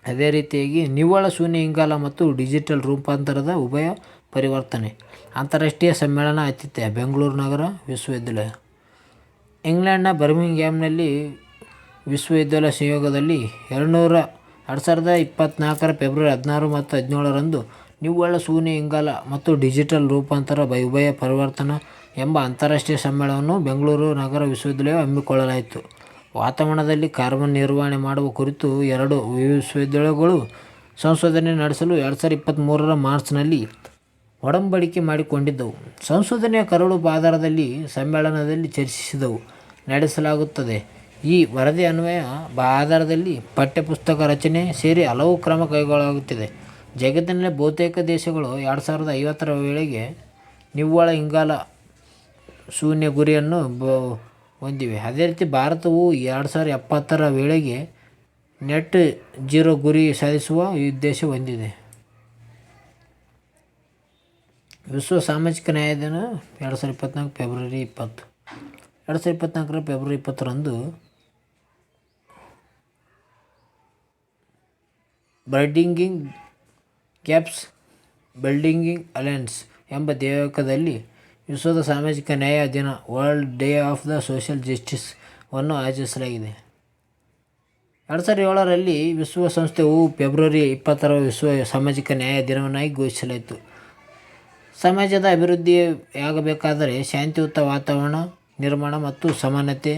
ಅದೇ ರೀತಿಯಾಗಿ ನಿವ್ವಳ ಶೂನ್ಯ ಇಂಗಾಲ ಮತ್ತು ಡಿಜಿಟಲ್ ರೂಪಾಂತರದ ಉಭಯ ಪರಿವರ್ತನೆ ಅಂತಾರಾಷ್ಟ್ರೀಯ ಸಮ್ಮೇಳನ ಆತಿಥ್ಯ ಬೆಂಗಳೂರು ನಗರ ವಿಶ್ವವಿದ್ಯಾಲಯ. ಇಂಗ್ಲೆಂಡ್ನ ಬರ್ಮಿಂಗ್ಹ್ಯಾಮ್ನಲ್ಲಿ ವಿಶ್ವವಿದ್ಯಾಲಯ ಸಂಯೋಗದಲ್ಲಿ 2024 ಫೆಬ್ರವರಿ 16 ಮತ್ತು 17ರಂದು ನಿವ್ವಳ ಶೂನ್ಯ ಇಂಗಾಲ ಮತ್ತು ಡಿಜಿಟಲ್ ರೂಪಾಂತರ ಉಭಯ ಪರಿವರ್ತನಾ ಎಂಬ ಅಂತಾರಾಷ್ಟ್ರೀಯ ಸಮ್ಮೇಳನವನ್ನು ಬೆಂಗಳೂರು ನಗರ ವಿಶ್ವವಿದ್ಯಾಲಯವು ಹಮ್ಮಿಕೊಳ್ಳಲಾಯಿತು. ವಾತಾವರಣದಲ್ಲಿ ಕಾರ್ಬನ್ ನಿರ್ವಹಣೆ ಮಾಡುವ ಕುರಿತು 2 ವಿಶ್ವವಿದ್ಯಾಲಯಗಳು ಸಂಶೋಧನೆ ನಡೆಸಲು 2023 ಮಾರ್ಚ್ನಲ್ಲಿ ಒಡಂಬಡಿಕೆ ಮಾಡಿಕೊಂಡಿದ್ದವು. ಸಂಶೋಧನೆಯ ಕರಡು ಆಧಾರದಲ್ಲಿ ಸಮ್ಮೇಳನದಲ್ಲಿ ಚರ್ಚಿಸಿದವು ನಡೆಸಲಾಗುತ್ತದೆ. ಈ ವರದಿ ಅನ್ವಯ ಆಧಾರದಲ್ಲಿ ಪಠ್ಯಪುಸ್ತಕ ರಚನೆ ಸೇರಿ ಹಲವು ಕ್ರಮ ಕೈಗೊಳ್ಳಲಾಗುತ್ತಿದೆ. ಜಗತ್ತಿನಲ್ಲಿ ಬಹುತೇಕ ದೇಶಗಳು 2050ರ ವೇಳೆಗೆ ನಿವ್ವಳ ಇಂಗಾಲ ಶೂನ್ಯ ಗುರಿಯನ್ನು ಹೊಂದಿವೆ. ಅದೇ ರೀತಿ ಭಾರತವು 2070ರ ವೇಳೆಗೆ ನೆಟ್ ಜೀರೋ ಗುರಿ ಸಾಧಿಸುವ ಉದ್ದೇಶ ಹೊಂದಿದೆ. ವಿಶ್ವ ಸಾಮಾಜಿಕ ನ್ಯಾಯ ದಿನ 2024 ಫೆಬ್ರವರಿ 20. 2024 ಫೆಬ್ರವರಿ 20ರಂದು ಬ್ರಿಡ್ಜಿಂಗ್ ಗ್ಯಾಪ್ಸ್ ಬಿಲ್ಡಿಂಗ್ ಅಲೈಯನ್ಸ್ ಎಂಬ ದೇಶದಲ್ಲಿ ವಿಶ್ವದ ಸಾಮಾಜಿಕ ನ್ಯಾಯ ದಿನ world day of the social justice ವನ್ನು ಆಚರಿಸಲಾಗಿದೆ. 2007ರಲ್ಲಿ ವಿಶ್ವಸಂಸ್ಥೆಯು ಫೆಬ್ರವರಿ 20ರ ವಿಶ್ವ ಸಾಮಾಜಿಕ ನ್ಯಾಯ ದಿನವನ್ನಾಗಿ ಘೋಷಿಸಲಾಯಿತು. ಸಮಾಜದ ಅಭಿವೃದ್ಧಿಯಾಗಬೇಕಾದರೆ ಶಾಂತಿಯುತ ವಾತಾವರಣ ನಿರ್ಮಾಣ ಮತ್ತು ಸಮಾನತೆ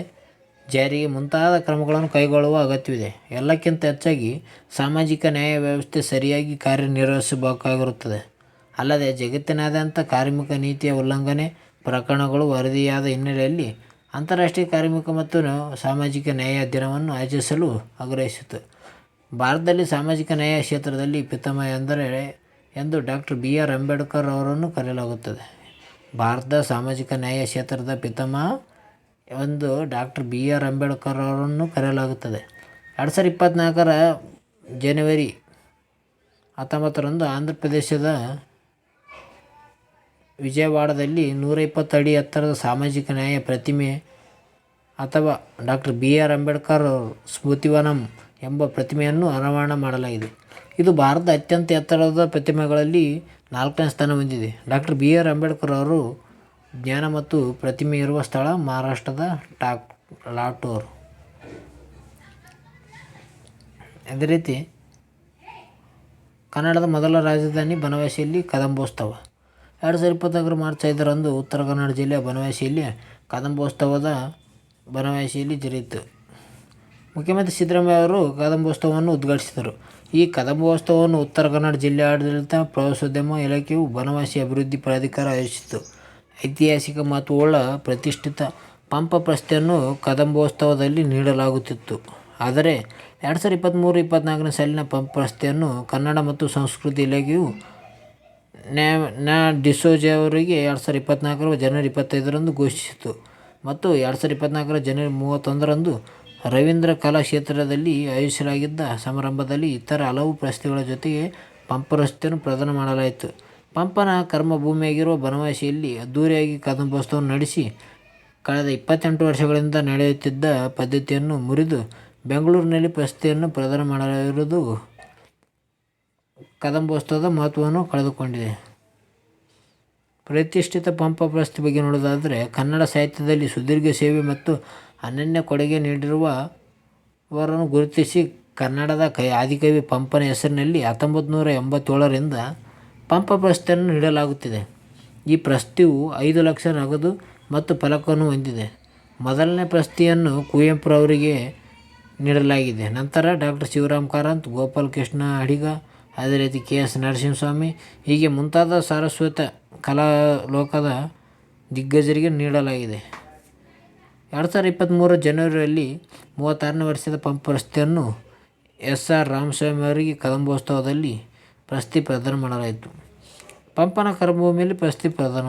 ಜಾರಿಗೆ ಮುಂತಾದ ಕ್ರಮಗಳನ್ನು ಕೈಗೊಳ್ಳುವ ಅಗತ್ಯವಿದೆ. ಎಲ್ಲಕ್ಕಿಂತ ಹೆಚ್ಚಾಗಿ ಸಾಮಾಜಿಕ ನ್ಯಾಯ ವ್ಯವಸ್ಥೆ ಸರಿಯಾಗಿ ಕಾರ್ಯನಿರ್ವಹಿಸಬೇಕಾಗಿರುತ್ತದೆ. ಅಲ್ಲದೆ ಜಗತ್ತಿನಾದ್ಯಂತ ಕಾರ್ಮಿಕ ನೀತಿಯ ಉಲ್ಲಂಘನೆ ಪ್ರಕರಣಗಳು ವರದಿಯಾದ ಹಿನ್ನೆಲೆಯಲ್ಲಿ ಅಂತಾರಾಷ್ಟ್ರೀಯ ಕಾರ್ಮಿಕ ಮತ್ತು ಸಾಮಾಜಿಕ ನ್ಯಾಯ ದಿನವನ್ನು ಆಚರಿಸಲು ಆಗ್ರಹಿಸಿತು. ಭಾರತದಲ್ಲಿ ಸಾಮಾಜಿಕ ನ್ಯಾಯ ಕ್ಷೇತ್ರದಲ್ಲಿ ಪಿತಾಮಹ ಎಂದು ಡಾಕ್ಟರ್ ಬಿ.ಆರ್. ಅಂಬೇಡ್ಕರ್ ಅವರನ್ನು ಕರೆಯಲಾಗುತ್ತದೆ. ಭಾರತದ ಸಾಮಾಜಿಕ ನ್ಯಾಯ ಕ್ಷೇತ್ರದ ಪಿತಾಮಹ ಎಂದು ಡಾಕ್ಟರ್ ಬಿ.ಆರ್. ಅಂಬೇಡ್ಕರ್ ಅವರನ್ನು ಕರೆಯಲಾಗುತ್ತದೆ. 2024ರ ಜನವರಿ 19ರಂದು ಆಂಧ್ರ ಪ್ರದೇಶದ ವಿಜಯವಾಡದಲ್ಲಿ 120 ಅಡಿ ಎತ್ತರದ ಸಾಮಾಜಿಕ ನ್ಯಾಯ ಪ್ರತಿಮೆ ಅಥವಾ ಡಾಕ್ಟರ್ ಬಿ.ಆರ್. ಅಂಬೇಡ್ಕರ್ ಸ್ಮೃತಿವನಂ ಎಂಬ ಪ್ರತಿಮೆಯನ್ನು ಅನಾವರಣ ಮಾಡಲಾಗಿದೆ. ಇದು ಭಾರತದ ಅತ್ಯಂತ ಎತ್ತರದ ಪ್ರತಿಮೆಗಳಲ್ಲಿ 4ನೇ ಸ್ಥಾನ ಹೊಂದಿದೆ. ಡಾಕ್ಟರ್ BR ಅಂಬೇಡ್ಕರ್ ಅವರು ಜ್ಞಾನ ಮತ್ತು ಪ್ರತಿಮೆ ಇರುವ ಸ್ಥಳ ಮಹಾರಾಷ್ಟ್ರದ ಲಾಟೂರ್. ಅದೇ ರೀತಿ ಕನ್ನಡದ ಮೊದಲ ರಾಜಧಾನಿ ಬನವಾಸಿಯಲ್ಲಿ ಕದಂಬೋತ್ಸವ. 2024 ಮಾರ್ಚ್ 5ರಂದು ಉತ್ತರ ಕನ್ನಡ ಜಿಲ್ಲೆಯ ಬನವಾಸಿಯಲ್ಲಿ ಕದಂಬೋತ್ಸವದ ಬನವಾಸಿಯಲ್ಲಿ ಜರುಗಿತು. ಮುಖ್ಯಮಂತ್ರಿ ಸಿದ್ದರಾಮಯ್ಯ ಅವರು ಕದಂಬೋತ್ಸವವನ್ನು ಉದ್ಘಾಟಿಸಿದರು. ಈ ಕದಂಬೋತ್ಸವವನ್ನು ಉತ್ತರ ಕನ್ನಡ ಜಿಲ್ಲಾಡಳಿತ ಪ್ರವಾಸೋದ್ಯಮ ಇಲಾಖೆಯು ಬನವಾಸಿ ಅಭಿವೃದ್ಧಿ ಪ್ರಾಧಿಕಾರ ಆಯೋಜಿಸಿತು. ಐತಿಹಾಸಿಕ ಮಹತ್ವವುಳ್ಳ ಪ್ರತಿಷ್ಠಿತ ಪಂಪ ಪ್ರಶಸ್ತಿಯನ್ನು ಕದಂಬೋತ್ಸವದಲ್ಲಿ ನೀಡಲಾಗುತ್ತಿತ್ತು. ಆದರೆ 2023-24ನೇ ಸಾಲಿನ ಪಂಪ ಪ್ರಶಸ್ತಿಯನ್ನು ಕನ್ನಡ ಮತ್ತು ಸಂಸ್ಕೃತಿ ಇಲಾಖೆಯು ನ್ಯಾ ಡಿಸೋಜ ಅವರಿಗೆ 2024 ಜನವರಿ 25ರಂದು ಘೋಷಿಸಿತು ಮತ್ತು 2024 ಜನವರಿ 31ರಂದು ರವೀಂದ್ರ ಕಲಾಕ್ಷೇತ್ರದಲ್ಲಿ ಆಯೋಜಿಸಲಾಗಿದ್ದ ಸಮಾರಂಭದಲ್ಲಿ ಇತರ ಹಲವು ಪ್ರಶಸ್ತಿಗಳ ಜೊತೆಗೆ ಪಂಪ ಪ್ರಶಸ್ತಿಯನ್ನು ಪ್ರದಾನ ಮಾಡಲಾಯಿತು. ಪಂಪನ ಕರ್ಮಭೂಮಿಯಾಗಿರುವ ಬನವಾಸಿಯಲ್ಲಿ ಅದ್ದೂರಿಯಾಗಿ ಕದಂಬೋತ್ಸವ ನಡೆಸಿ ಕಳೆದ 28 ವರ್ಷಗಳಿಂದ ನಡೆಯುತ್ತಿದ್ದ ಪದ್ಧತಿಯನ್ನು ಮುರಿದು ಬೆಂಗಳೂರಿನಲ್ಲಿ ಪ್ರಶಸ್ತಿಯನ್ನು ಪ್ರದಾನ ಮಾಡಲಿರುವುದು ಕದಂಬೋತ್ಸವದ ಮಹತ್ವವನ್ನು ಕಳೆದುಕೊಂಡಿದೆ. ಪ್ರತಿಷ್ಠಿತ ಪಂಪ ಪ್ರಶಸ್ತಿ ಬಗ್ಗೆ ನೋಡೋದಾದರೆ, ಕನ್ನಡ ಸಾಹಿತ್ಯದಲ್ಲಿ ಸುದೀರ್ಘ ಸೇವೆ ಮತ್ತು ಅನನ್ಯ ಕೊಡುಗೆ ನೀಡಿರುವವರನ್ನು ಗುರುತಿಸಿ ಕನ್ನಡದ ಆದಿಕವಿ ಪಂಪನ ಹೆಸರಿನಲ್ಲಿ 1987ರಿಂದ ಪಂಪ ಪ್ರಶಸ್ತಿಯನ್ನು ನೀಡಲಾಗುತ್ತಿದೆ. ಈ ಪ್ರಶಸ್ತಿಯು 5 ಲಕ್ಷ ನಗದು ಮತ್ತು ಫಲಕವನ್ನು ಹೊಂದಿದೆ. ಮೊದಲನೇ ಪ್ರಶಸ್ತಿಯನ್ನು ಕುವೆಂಪುರವರಿಗೆ ನೀಡಲಾಗಿದೆ. ನಂತರ ಡಾಕ್ಟರ್ ಶಿವರಾಮ ಕಾರಂತ್, ಗೋಪಾಲಕೃಷ್ಣ ಅಡಿಗ, ಅದೇ ರೀತಿ KS ನರಸಿಂಹಸ್ವಾಮಿ ಹೀಗೆ ಮುಂತಾದ ಸಾರಸ್ವತ ಕಲಾಲೋಕದ ದಿಗ್ಗಜರಿಗೆ ನೀಡಲಾಗಿದೆ. 2023 ಜನವರಿಯಲ್ಲಿ 36ನೇ ವರ್ಷದ ಪಂಪ ಪ್ರಶಸ್ತಿಯನ್ನು SR ರಾಮಸ್ವಾಮಿ ಅವರಿಗೆ ಕದಂಬೋತ್ಸವದಲ್ಲಿ ಪ್ರಶಸ್ತಿ ಪ್ರದಾನ ಮಾಡಲಾಯಿತು. ಪಂಪನ ಕರ್ಮಭೂಮಿಯಲ್ಲಿ ಪ್ರಶಸ್ತಿ ಪ್ರದಾನ.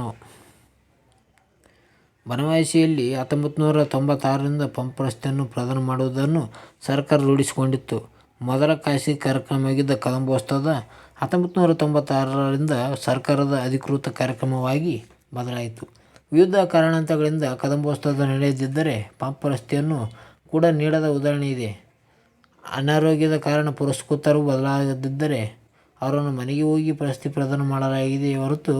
ಬನವಾಸಿಯಲ್ಲಿ 1996ರಿಂದ ಪಂಪ ಪ್ರಶಸ್ತಿಯನ್ನು ಪ್ರದಾನ ಮಾಡುವುದನ್ನು ಸರ್ಕಾರ ರೂಢಿಸಿಕೊಂಡಿತ್ತು. ಮೊದಲ ಖಾಸಗಿ ಕಾರ್ಯಕ್ರಮವಾಗಿದ್ದ ಕದಂಬೋತ್ಸವ 1996ರಿಂದ ಸರ್ಕಾರದ ಅಧಿಕೃತ ಕಾರ್ಯಕ್ರಮವಾಗಿ ಬದಲಾಯಿತು. ವಿವಿಧ ಕಾರಣಾಂತರಗಳಿಂದ ಕದಂಬೋತ್ಸವ ನಡೆಯದಿದ್ದರೆ ಪಂಪ ಪ್ರಶಸ್ತಿಯನ್ನು ಕೂಡ ನೀಡದ ಉದಾಹರಣೆ ಇದೆ. ಅನಾರೋಗ್ಯದ ಕಾರಣ ಪುರಸ್ಕೃತರು ಬದಲಾಗದಿದ್ದರೆ ಅವರನ್ನು ಮನೆಗೆ ಹೋಗಿ ಪ್ರಶಸ್ತಿ ಪ್ರದಾನ ಮಾಡಲಾಗಿದೆಯೇ ಹೊರತು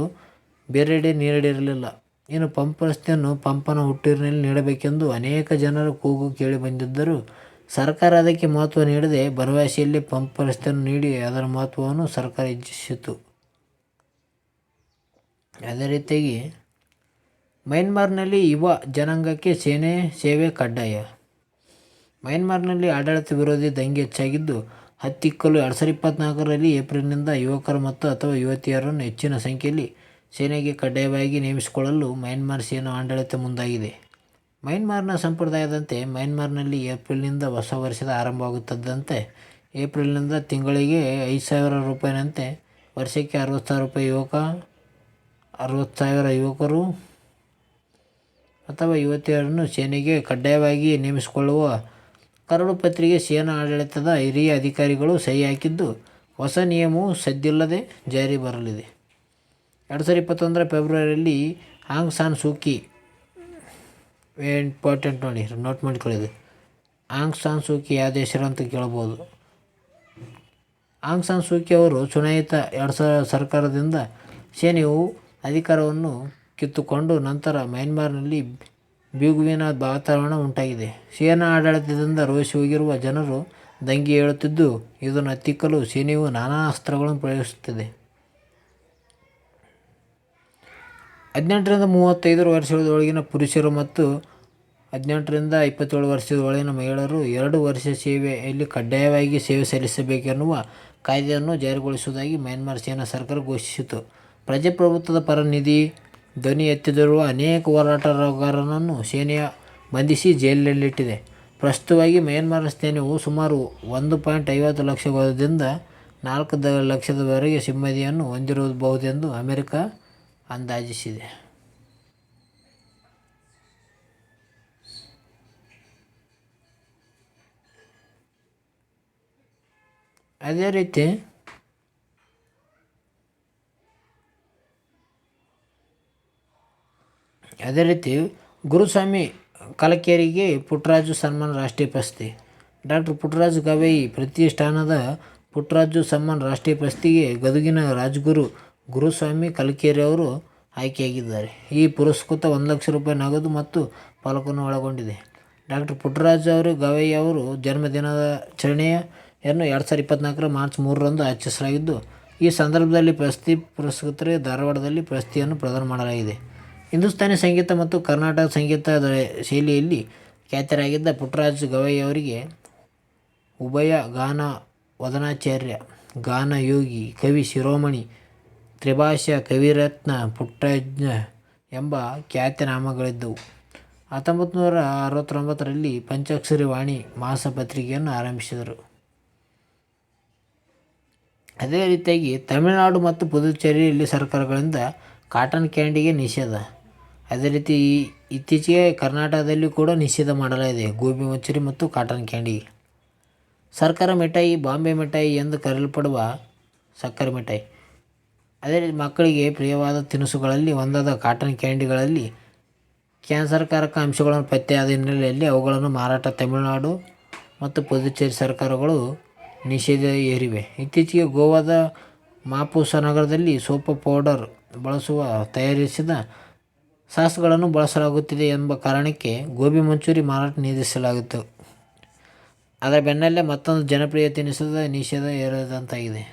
ಬೇರೆಡೆ ನೀಡಿರಲಿಲ್ಲ. ಇನ್ನು ಪಂಪ ಪ್ರಶಸ್ತಿಯನ್ನು ಪಂಪನ ಹುಟ್ಟೂರಿನಲ್ಲಿ ನೀಡಬೇಕೆಂದು ಅನೇಕ ಜನರ ಕೂಗು ಕೇಳಿಬಂದಿದ್ದರೂ ಸರ್ಕಾರ ಅದಕ್ಕೆ ಮಹತ್ವ ನೀಡದೆ ಬನವಾಸಿಯಲ್ಲಿ ಪಂಪ ಪ್ರಶಸ್ತಿಯನ್ನು ನೀಡಿ ಅದರ ಮಹತ್ವವನ್ನು ಸರ್ಕಾರ ಹೆಚ್ಚಿಸಿತು. ಅದೇ ರೀತಿಯಾಗಿ ಮಯನ್ಮಾರ್ನಲ್ಲಿ ಯುವ ಜನಾಂಗಕ್ಕೆ ಸೇವೆ ಕಡ್ಡಾಯ. ಮಯನ್ಮಾರ್ನಲ್ಲಿ ಆಡಳಿತ ವಿರೋಧಿ ದಂಗೆ ಹೆಚ್ಚಾಗಿದ್ದು, ಹತ್ತಿಕ್ಕಲು 2024ರಲ್ಲಿ ಏಪ್ರಿಲ್ನಿಂದ ಯುವಕರು ಮತ್ತು ಅಥವಾ ಯುವತಿಯರನ್ನು ಹೆಚ್ಚಿನ ಸಂಖ್ಯೆಯಲ್ಲಿ ಸೇನೆಗೆ ಕಡ್ಡಾಯವಾಗಿ ನೇಮಿಸಿಕೊಳ್ಳಲು ಮಯನ್ಮಾರ್ ಸೇನಾ ಆಡಳಿತ ಮುಂದಾಗಿದೆ. ಮಯನ್ಮಾರ್ನ ಸಂಪ್ರದಾಯದಂತೆ ಮಯನ್ಮಾರ್ನಲ್ಲಿ ಏಪ್ರಿಲ್ನಿಂದ ಹೊಸ ವರ್ಷದ ಆರಂಭವಾಗುತ್ತಿದ್ದಂತೆ ಏಪ್ರಿಲ್ನಿಂದ ತಿಂಗಳಿಗೆ 5,000 ರೂಪಾಯಿನಂತೆ ವರ್ಷಕ್ಕೆ 60,000 ಯುವಕರು ಅಥವಾ ಯುವತಿಯರನ್ನು ಸೇನೆಗೆ ಕಡ್ಡಾಯವಾಗಿ ನೇಮಿಸಿಕೊಳ್ಳುವ ಕರಡು ಪತ್ರಿಕೆ ಸೇನಾ ಆಡಳಿತದ ಹಿರಿಯ ಅಧಿಕಾರಿಗಳು ಸಹಿ ಹಾಕಿದ್ದು, ಹೊಸ ನಿಯಮವು ಸದ್ದಿಲ್ಲದೆ ಜಾರಿ ಬರಲಿದೆ. 2021 ಫೆಬ್ರವರಿಯಲ್ಲಿ ಆಂಗ್ ಸಾನ್ ಸೂಕಿ ಇಂಪಾರ್ಟೆಂಟ್ ನೋಡಿ, ನೋಟ್ ಮಾಡಿಕೊಳ್ಳಿದೆ. ಆಂಗ್ ಸಾನ್ ಸೂಕಿ ಯಾವ ದೇಶರು ಅಂತ ಕೇಳಬಹುದು. ಆಂಗ್ ಸಾನ್ ಸೂಕಿ ಅವರು ಚುನಾಯಿತ 2000 ಸರ್ಕಾರದಿಂದ ಸೇನೆಯು ಅಧಿಕಾರವನ್ನು ಕಿತ್ತುಕೊಂಡು ನಂತರ ಮಯನ್ಮಾರ್ನಲ್ಲಿ ಬಿಗುವಿನ ವಾತಾವರಣ ಉಂಟಾಗಿದೆ. ಸೇನಾ ಆಡಳಿತದಿಂದ ರೋಸಿ ಹೋಗಿರುವ ಜನರು ದಂಗೆ ಏಳುತ್ತಿದ್ದು, ಇದನ್ನು ಹತ್ತಿಕ್ಕಲು ಸೇನೆಯು ನಾನಾ ಅಸ್ತ್ರಗಳನ್ನು ಪ್ರಯೋಗಿಸುತ್ತಿದೆ. 18ರಿಂದ 35 ವರ್ಷದೊಳಗಿನ ಪುರುಷರು ಮತ್ತು 18ರಿಂದ 27 ವರ್ಷದೊಳಗಿನ ಮಹಿಳೆಯರು 2 ವರ್ಷ ಸೇವೆಯಲ್ಲಿ ಕಡ್ಡಾಯವಾಗಿ ಸೇವೆ ಸಲ್ಲಿಸಬೇಕೆನ್ನುವ ಕಾಯ್ದೆಯನ್ನು ಜಾರಿಗೊಳಿಸುವುದಾಗಿ ಮಯನ್ಮಾರ್ ಸೇನಾ ಸರ್ಕಾರ ಘೋಷಿಸಿತು. ಪ್ರಜಾಪ್ರಭುತ್ವದ ಪರ ಧ್ವನಿ ಎತ್ತಿರುವ ಅನೇಕ ಹೋರಾಟಗಾರರನ್ನು ಸೇನೆಯು ಬಂಧಿಸಿ ಜೈಲಿನಲ್ಲಿಟ್ಟಿದೆ. ಪ್ರಸ್ತುತವಾಗಿ ಮಯನ್ಮಾರ್ ಸೇನೆಯು ಸುಮಾರು 1.50 ಲಕ್ಷದಿಂದ 4 ಲಕ್ಷದವರೆಗೆ ಸಿಬ್ಬಂದಿಯನ್ನು ಹೊಂದಿರಬಹುದೆಂದು ಅಮೆರಿಕ ಅಂದಾಜಿಸಿದೆ. ಅದೇ ರೀತಿ ಗುರುಸ್ವಾಮಿ ಕಲಕೇರಿಗೆ ಪುಟ್ಟರಾಜು ಸನ್ಮಾನ ರಾಷ್ಟ್ರೀಯ ಪ್ರಶಸ್ತಿ. ಡಾಕ್ಟರ್ ಪುಟ್ಟರಾಜು ಗವಾಯಿ ಪ್ರತಿಷ್ಠಾನದ ಪುಟ್ಟರಾಜು ಸಮ್ಮಾನ್ ರಾಷ್ಟ್ರೀಯ ಪ್ರಶಸ್ತಿಗೆ ಗದುಗಿನ ರಾಜಗುರು ಗುರುಸ್ವಾಮಿ ಕಲ್ಕೇರಿ ಅವರು ಆಯ್ಕೆಯಾಗಿದ್ದಾರೆ. ಈ ಪುರಸ್ಕೃತ 1,00,000 ನಗದು ಮತ್ತು ಫಲಕವನ್ನು ಒಳಗೊಂಡಿದೆ. ಡಾಕ್ಟರ್ ಪುಟ್ಟರಾಜು ಗವಾಯಿ ಅವರ ಜನ್ಮದಿನಾಚರಣೆಯನ್ನು 2024 ಮಾರ್ಚ್ 3ರಂದು ಆಚರಿಸಲಾಗಿದ್ದು, ಈ ಸಂದರ್ಭದಲ್ಲಿ ಪ್ರಶಸ್ತಿ ಪುರಸ್ಕೃತರಿಗೆ ಧಾರವಾಡದಲ್ಲಿ ಪ್ರಶಸ್ತಿಯನ್ನು ಪ್ರದಾನ ಮಾಡಲಾಗಿದೆ. ಹಿಂದೂಸ್ತಾನಿ ಸಂಗೀತ ಮತ್ತು ಕರ್ನಾಟಕ ಸಂಗೀತ ಶೈಲಿಯಲ್ಲಿ ಖ್ಯಾತರಾಗಿದ್ದ ಪುಟ್ಟರಾಜು ಗವಾಯಿ ಅವರಿಗೆ ಉಭಯ ಗಾನ ವದನಾಚಾರ್ಯ, ಗಾನಯೋಗಿ, ಕವಿ ಶಿರೋಮಣಿ, ತ್ರಿಭಾಷಾ ಕವಿರತ್ನ ಪುಟ್ಟಜ್ಜ ಎಂಬ ಖ್ಯಾತಿನಾಮಗಳಿದ್ದವು. 1969ರಲ್ಲಿ ಪಂಚಾಕ್ಷರಿ ವಾಣಿ ಮಾಸಪತ್ರಿಕೆಯನ್ನು ಆರಂಭಿಸಿದರು. ಅದೇ ರೀತಿಯಾಗಿ ತಮಿಳುನಾಡು ಮತ್ತು ಪುದುಚೇರಿಯಲ್ಲಿ ಸರ್ಕಾರಗಳಿಂದ ಕಾಟನ್ ಕ್ಯಾಂಡಿಗೆ ನಿಷೇಧ. ಅದೇ ರೀತಿ ಇತ್ತೀಚೆಗೆ ಕರ್ನಾಟಕದಲ್ಲಿ ಕೂಡ ನಿಷೇಧ ಮಾಡಲಾಗಿದೆ ಗೋಬಿ ಮಂಚೂರಿ ಮತ್ತು ಕಾಟನ್ ಕ್ಯಾಂಡಿ. ಸರ್ಕಾರ ಮಿಠಾಯಿ, ಬಾಂಬೆ ಮಿಠಾಯಿ ಎಂದು ಕರೆಯಲ್ಪಡುವ ಸಕ್ಕರೆ ಮಿಠಾಯಿ, ಅದೇ ರೀತಿ ಮಕ್ಕಳಿಗೆ ಪ್ರಿಯವಾದ ತಿನಿಸುಗಳಲ್ಲಿ ಒಂದಾದ ಕಾಟನ್ ಕ್ಯಾಂಡಿಗಳಲ್ಲಿ ಕ್ಯಾನ್ಸರ್ಕಾರಕ ಅಂಶಗಳನ್ನು ಪತ್ತೆಯಾದ ಹಿನ್ನೆಲೆಯಲ್ಲಿ ಅವುಗಳನ್ನು ಮಾರಾಟ ತಮಿಳುನಾಡು ಮತ್ತು ಪುದುಚೇರಿ ಸರ್ಕಾರಗಳು ನಿಷೇಧ ಹೇರಿವೆ. ಇತ್ತೀಚೆಗೆ ಗೋವಾದ ಮಾಪುಸಾ ನಗರದಲ್ಲಿ ಸೋಪು ಪೌಡರ್ ಬಳಸುವ ತಯಾರಿಸಿದ ಸಾಸ್ಗಳನ್ನು ಬಳಸಲಾಗುತ್ತಿದೆ ಎಂಬ ಕಾರಣಕ್ಕೆ ಗೋಬಿ ಮಂಚೂರಿ ಮಾರಾಟ ನಿಷೇಧಿಸಲಾಗಿತ್ತು. ಅದರ ಬೆನ್ನಲ್ಲೇ ಮತ್ತೊಂದು ಜನಪ್ರಿಯ ತಿನಿಸದ ನಿಷೇಧ ಹೇರಿದಂತಾಗಿದೆ.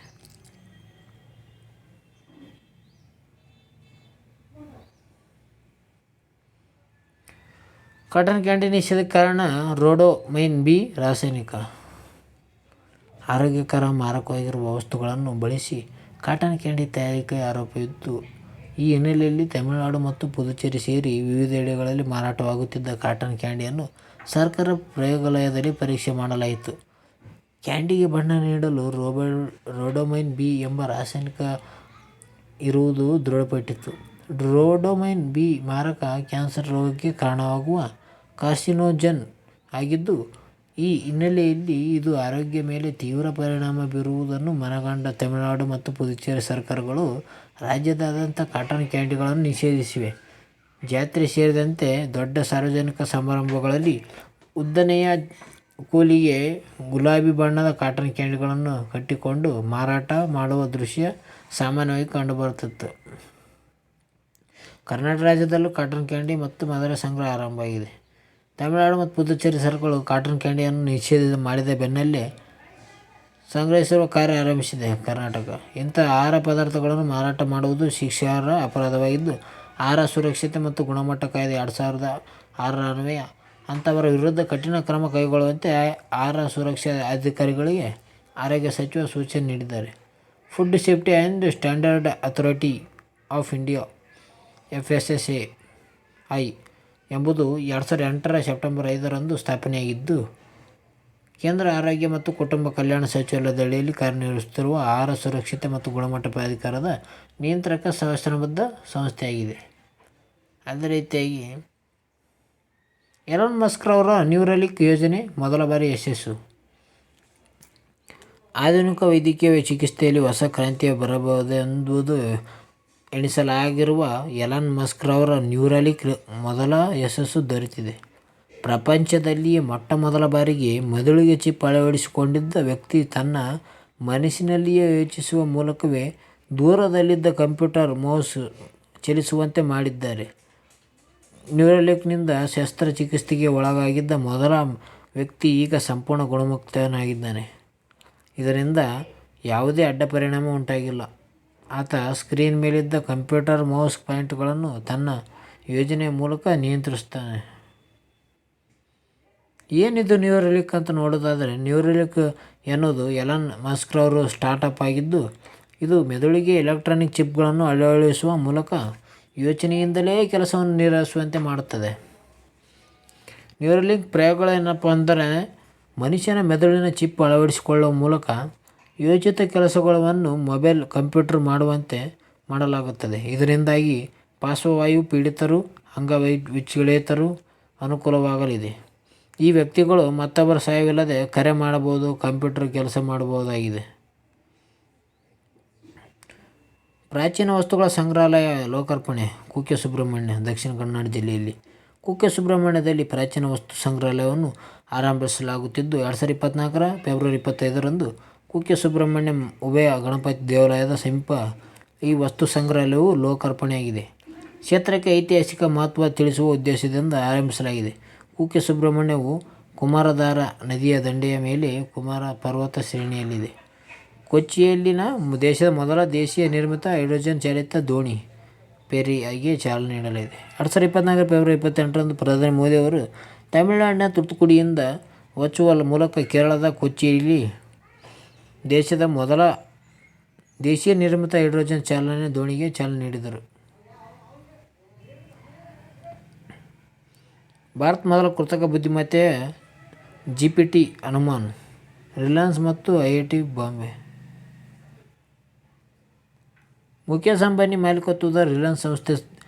ಕಾಟನ್ ಕ್ಯಾಂಡಿ ನಿಷೇಧಕ್ಕೆ ಕಾರಣ ರೋಡೋಮೈನ್ ಬಿ ರಾಸಾಯನಿಕ. ಆರೋಗ್ಯಕರ ಮಾರಕವಾಗಿರುವ ವಸ್ತುಗಳನ್ನು ಬಳಸಿ ಕಾಟನ್ ಕ್ಯಾಂಡಿ ತಯಾರಿಕೆ ಆರೋಪವಿತ್ತು. ಈ ಹಿನ್ನೆಲೆಯಲ್ಲಿ ತಮಿಳುನಾಡು ಮತ್ತು ಪುದುಚೇರಿ ಸೇರಿ ವಿವಿಧೆಡೆಗಳಲ್ಲಿ ಮಾರಾಟವಾಗುತ್ತಿದ್ದ ಕಾಟನ್ ಕ್ಯಾಂಡಿಯನ್ನು ಸರ್ಕಾರ ಪ್ರಯೋಗಾಲಯದಲ್ಲಿ ಪರೀಕ್ಷೆ ಮಾಡಲಾಯಿತು. ಕ್ಯಾಂಡಿಗೆ ಬಣ್ಣ ನೀಡಲು ರೋಡೋಮೈನ್ ಬಿ ಎಂಬ ರಾಸಾಯನಿಕ ಇರುವುದು ದೃಢಪಟ್ಟಿತು. ರೋಡೋಮೈನ್ ಬಿ ಮಾರಕ ಕ್ಯಾನ್ಸರ್ ರೋಗಕ್ಕೆ ಕಾರಣವಾಗುವ ಕಾರ್ಸಿನೋಜನ್ ಆಗಿದ್ದು, ಈ ಹಿನ್ನೆಲೆಯಲ್ಲಿ ಇದು ಆರೋಗ್ಯ ಮೇಲೆ ತೀವ್ರ ಪರಿಣಾಮ ಬೀರುವುದನ್ನು ಮನಗಂಡ ತಮಿಳುನಾಡು ಮತ್ತು ಪುದುಚೇರಿ ಸರ್ಕಾರಗಳು ರಾಜ್ಯಾದ್ಯಂತ ಕಾಟನ್ ಕ್ಯಾಂಡಿಗಳನ್ನು ನಿಷೇಧಿಸಿವೆ. ಜಾತ್ರೆ ಸೇರಿದಂತೆ ದೊಡ್ಡ ಸಾರ್ವಜನಿಕ ಸಮಾರಂಭಗಳಲ್ಲಿ ಉದ್ದನೆಯ ಕೋಲಿಗೆ ಗುಲಾಬಿ ಬಣ್ಣದ ಕಾಟನ್ ಕ್ಯಾಂಡಿಗಳನ್ನು ಕಟ್ಟಿಕೊಂಡು ಮಾರಾಟ ಮಾಡುವ ದೃಶ್ಯ ಸಾಮಾನ್ಯವಾಗಿ ಕಂಡುಬರುತ್ತಿತ್ತು. ಕರ್ನಾಟಕ ರಾಜ್ಯದಲ್ಲೂ ಕಾಟನ್ ಕ್ಯಾಂಡಿ ಮತ್ತು ಅದರ ಸಂಗ್ರಹ ಆರಂಭವಾಗಿದೆ. ತಮಿಳುನಾಡು ಮತ್ತು ಪುದುಚೇರಿ ಸರ್ಕಾರಗಳು ಕಾಟನ್ ಕ್ಯಾಂಡಿಯನ್ನು ನಿಷೇಧ ಮಾಡಿದ ಬೆನ್ನಲ್ಲೇ ಸಂಗ್ರಹಿಸುವ ಕಾರ್ಯ ಆರಂಭಿಸಿದೆ ಕರ್ನಾಟಕ. ಇಂತಹ ಆಹಾರ ಪದಾರ್ಥಗಳನ್ನು ಮಾರಾಟ ಮಾಡುವುದು ಶಿಕ್ಷಾರ್ಹ ಅಪರಾಧವಾಗಿದ್ದು, ಆಹಾರ ಸುರಕ್ಷತೆ ಮತ್ತು ಗುಣಮಟ್ಟ ಕಾಯ್ದೆ 2006 ಅನ್ವಯ ಅಂತಹವರ ವಿರುದ್ಧ ಕಠಿಣ ಕ್ರಮ ಕೈಗೊಳ್ಳುವಂತೆ ಆಹಾರ ಸುರಕ್ಷಾ ಅಧಿಕಾರಿಗಳಿಗೆ ಆರೋಗ್ಯ ಸಚಿವರು ಸೂಚನೆ ನೀಡಿದ್ದಾರೆ. Food safety and standard authority of India FSSAI ಎಂಬುದು 2008 ಸೆಪ್ಟೆಂಬರ್ 5ರಂದು ಸ್ಥಾಪನೆಯಾಗಿದ್ದು, ಕೇಂದ್ರ ಆರೋಗ್ಯ ಮತ್ತು ಕುಟುಂಬ ಕಲ್ಯಾಣ ಸಚಿವಾಲಯದ ಅಡಿಯಲ್ಲಿ ಕಾರ್ಯನಿರ್ವಹಿಸುತ್ತಿರುವ ಆಹಾರ ಸುರಕ್ಷತೆ ಮತ್ತು ಗುಣಮಟ್ಟ ಪ್ರಾಧಿಕಾರದ ನಿಯಂತ್ರಕ ಶಾಸನಬದ್ಧ ಸಂಸ್ಥೆಯಾಗಿದೆ. ಅದೇ ರೀತಿಯಾಗಿ ಎಲಾನ್ ಮಸ್ಕ್ ರವರ ನ್ಯೂರಲಿಂಕ್ ಯೋಜನೆ ಮೊದಲ ಬಾರಿ ಯಶಸ್ಸು. ಆಧುನಿಕ ವೈದ್ಯಕೀಯ ಚಿಕಿತ್ಸೆಯಲ್ಲಿ ಹೊಸ ಕ್ರಾಂತಿ ಬರಬಹುದೆಂಬುದು ಎಣಿಸಲಾಗಿರುವ ಎಲಾನ್ ಮಸ್ಕ್ ರವರ ನ್ಯೂರಲಿಂಕ್ ಮೊದಲ ಯಶಸ್ಸು ದೊರೆತಿದೆ. ಪ್ರಪಂಚದಲ್ಲಿಯೇ ಮೊಟ್ಟಮೊದಲ ಬಾರಿಗೆ ಮೆದುಳಿಗೆ ಚಿಪ್ ಅಳವಡಿಸಿಕೊಂಡಿದ್ದ ವ್ಯಕ್ತಿ ತನ್ನ ಮನಸ್ಸಿನಲ್ಲಿಯೇ ಯೋಚಿಸುವ ಮೂಲಕವೇ ದೂರದಲ್ಲಿದ್ದ ಕಂಪ್ಯೂಟರ್ ಮೌಸ್ ಚಲಿಸುವಂತೆ ಮಾಡಿದ್ದಾರೆ. ನ್ಯೂರಲಿಂಕ್ನಿಂದ ಶಸ್ತ್ರಚಿಕಿತ್ಸೆಗೆ ಒಳಗಾಗಿದ್ದ ಮೊದಲ ವ್ಯಕ್ತಿ ಈಗ ಸಂಪೂರ್ಣ ಗುಣಮುಖನಾಗಿದ್ದಾನೆ. ಇದರಿಂದ ಯಾವುದೇ ಅಡ್ಡಪರಿಣಾಮ ಉಂಟಾಗಿಲ್ಲ. ಆತ ಸ್ಕ್ರೀನ್ ಮೇಲಿದ್ದ ಕಂಪ್ಯೂಟರ್ ಮೌಸ್ ಪಾಯಿಂಟರ್ಗಳನ್ನು ತನ್ನ ಯೋಜನೆಯ ಮೂಲಕ ನಿಯಂತ್ರಿಸುತ್ತಾನೆ. ಏನಿದು ನ್ಯೂರಲಿಂಕ್ ಅಂತ ನೋಡೋದಾದರೆ, ನ್ಯೂರಲಿಂಕ್ ಎನ್ನುವುದು ಎಲಾನ್ ಮಸ್ಕ್ ರವರ ಸ್ಟಾರ್ಟಪ್ ಆಗಿದ್ದು, ಇದು ಮೆದುಳಿಗೆ ಎಲೆಕ್ಟ್ರಾನಿಕ್ ಚಿಪ್ಗಳನ್ನು ಅಳವಡಿಸುವ ಮೂಲಕ ಯೋಚನೆಯಿಂದಲೇ ಕೆಲಸವನ್ನು ನಿರ್ವಹಿಸುವಂತೆ ಮಾಡುತ್ತದೆ. ನ್ಯೂರಲಿಂಕ್ ಪ್ರಯೋಗಗಳೇನಪ್ಪ ಅಂದರೆ, ಮನುಷ್ಯನ ಮೆದುಳಿನ ಚಿಪ್ ಅಳವಡಿಸಿಕೊಳ್ಳುವ ಮೂಲಕ ಯೋಚಿತ ಕೆಲಸಗಳನ್ನು ಮೊಬೈಲ್ ಕಂಪ್ಯೂಟರ್ ಮಾಡುವಂತೆ ಮಾಡಲಾಗುತ್ತದೆ. ಇದರಿಂದಾಗಿ ಪಾರ್ಶ್ವವಾಯು ಪೀಡಿತರು, ಅಂಗವಿಕಲರಿಗೂ ಅನುಕೂಲವಾಗಲಿದೆ. ಈ ವ್ಯಕ್ತಿಗಳು ಮತ್ತೊಬ್ಬರ ಸಹಾಯವಿಲ್ಲದೆ ಕರೆ ಮಾಡಬಹುದು, ಕಂಪ್ಯೂಟರ್ ಕೆಲಸ ಮಾಡಬಹುದಾಗಿದೆ. ಪ್ರಾಚೀನ ವಸ್ತುಗಳ ಸಂಗ್ರಹಾಲಯ ಲೋಕಾರ್ಪಣೆ. ಕುಕ್ಕೆ ಸುಬ್ರಹ್ಮಣ್ಯ, ದಕ್ಷಿಣ ಕನ್ನಡ ಜಿಲ್ಲೆಯಲ್ಲಿ ಕುಕ್ಕೆ ಸುಬ್ರಹ್ಮಣ್ಯದಲ್ಲಿ ಪ್ರಾಚೀನ ವಸ್ತು ಸಂಗ್ರಹಾಲಯವನ್ನು ಆರಂಭಿಸಲಾಗುತ್ತಿದ್ದು 2024 ಫೆಬ್ರವರಿ 25ರಂದು ಕುಕ್ಕೆ ಸುಬ್ರಹ್ಮಣ್ಯ ಉಭಯ ಗಣಪತಿ ದೇವಾಲಯದ ಸಮೀಪ ಈ ವಸ್ತು ಸಂಗ್ರಹಾಲಯವು ಲೋಕಾರ್ಪಣೆಯಾಗಿದೆ. ಕ್ಷೇತ್ರಕ್ಕೆ ಐತಿಹಾಸಿಕ ಮಹತ್ವ ತಿಳಿಸುವ ಉದ್ದೇಶದಿಂದ ಆರಂಭಿಸಲಾಗಿದೆ. ಕುಕ್ಕೆ ಸುಬ್ರಹ್ಮಣ್ಯವು ಕುಮಾರಧಾರ ನದಿಯ ದಂಡೆಯ ಮೇಲೆ ಕುಮಾರ ಪರ್ವತ ಶ್ರೇಣಿಯಲ್ಲಿದೆ. ಕೊಚ್ಚಿಯಲ್ಲಿನ ದೇಶದ ಮೊದಲ ದೇಶೀಯ ನಿರ್ಮಿತ ಹೈಡ್ರೋಜನ್ ಚಾಲಿತ ದೋಣಿ ಫೆರ್ರಿಗೆ ಚಾಲನೆ ನೀಡಲಾಗಿದೆ. 2024 ಫೆಬ್ರವರಿ 28ರಂದು ಪ್ರಧಾನಿ ಮೋದಿ ಅವರು ತಮಿಳುನಾಡಿನ ತೂತುಕುಡಿಯಿಂದ ವರ್ಚುವಲ್ ಮೂಲಕ ಕೇರಳದ ಕೊಚ್ಚಿಯಲ್ಲಿ ದೇಶದ ಮೊದಲ ದೇಶೀಯ ನಿರ್ಮಿತ ಹೈಡ್ರೋಜನ್ ಚಾಲನೆ ದೋಣಿಗೆ ಚಾಲನೆ ನೀಡಿದರು. ಭಾರತ ಮೊದಲ ಕೃತಕ ಬುದ್ಧಿಮತ್ತೆಯ GPT ಅನುಮಾನ್, ರಿಲಯನ್ಸ್ ಮತ್ತು IIT ಬಾಂಬೆ. ಮುಖೇಶ್ ಅಂಬಾನಿ ಮಾಲೀಕತ್ವದ ರಿಲಯನ್ಸ್ ಸಂಸ್ಥೆ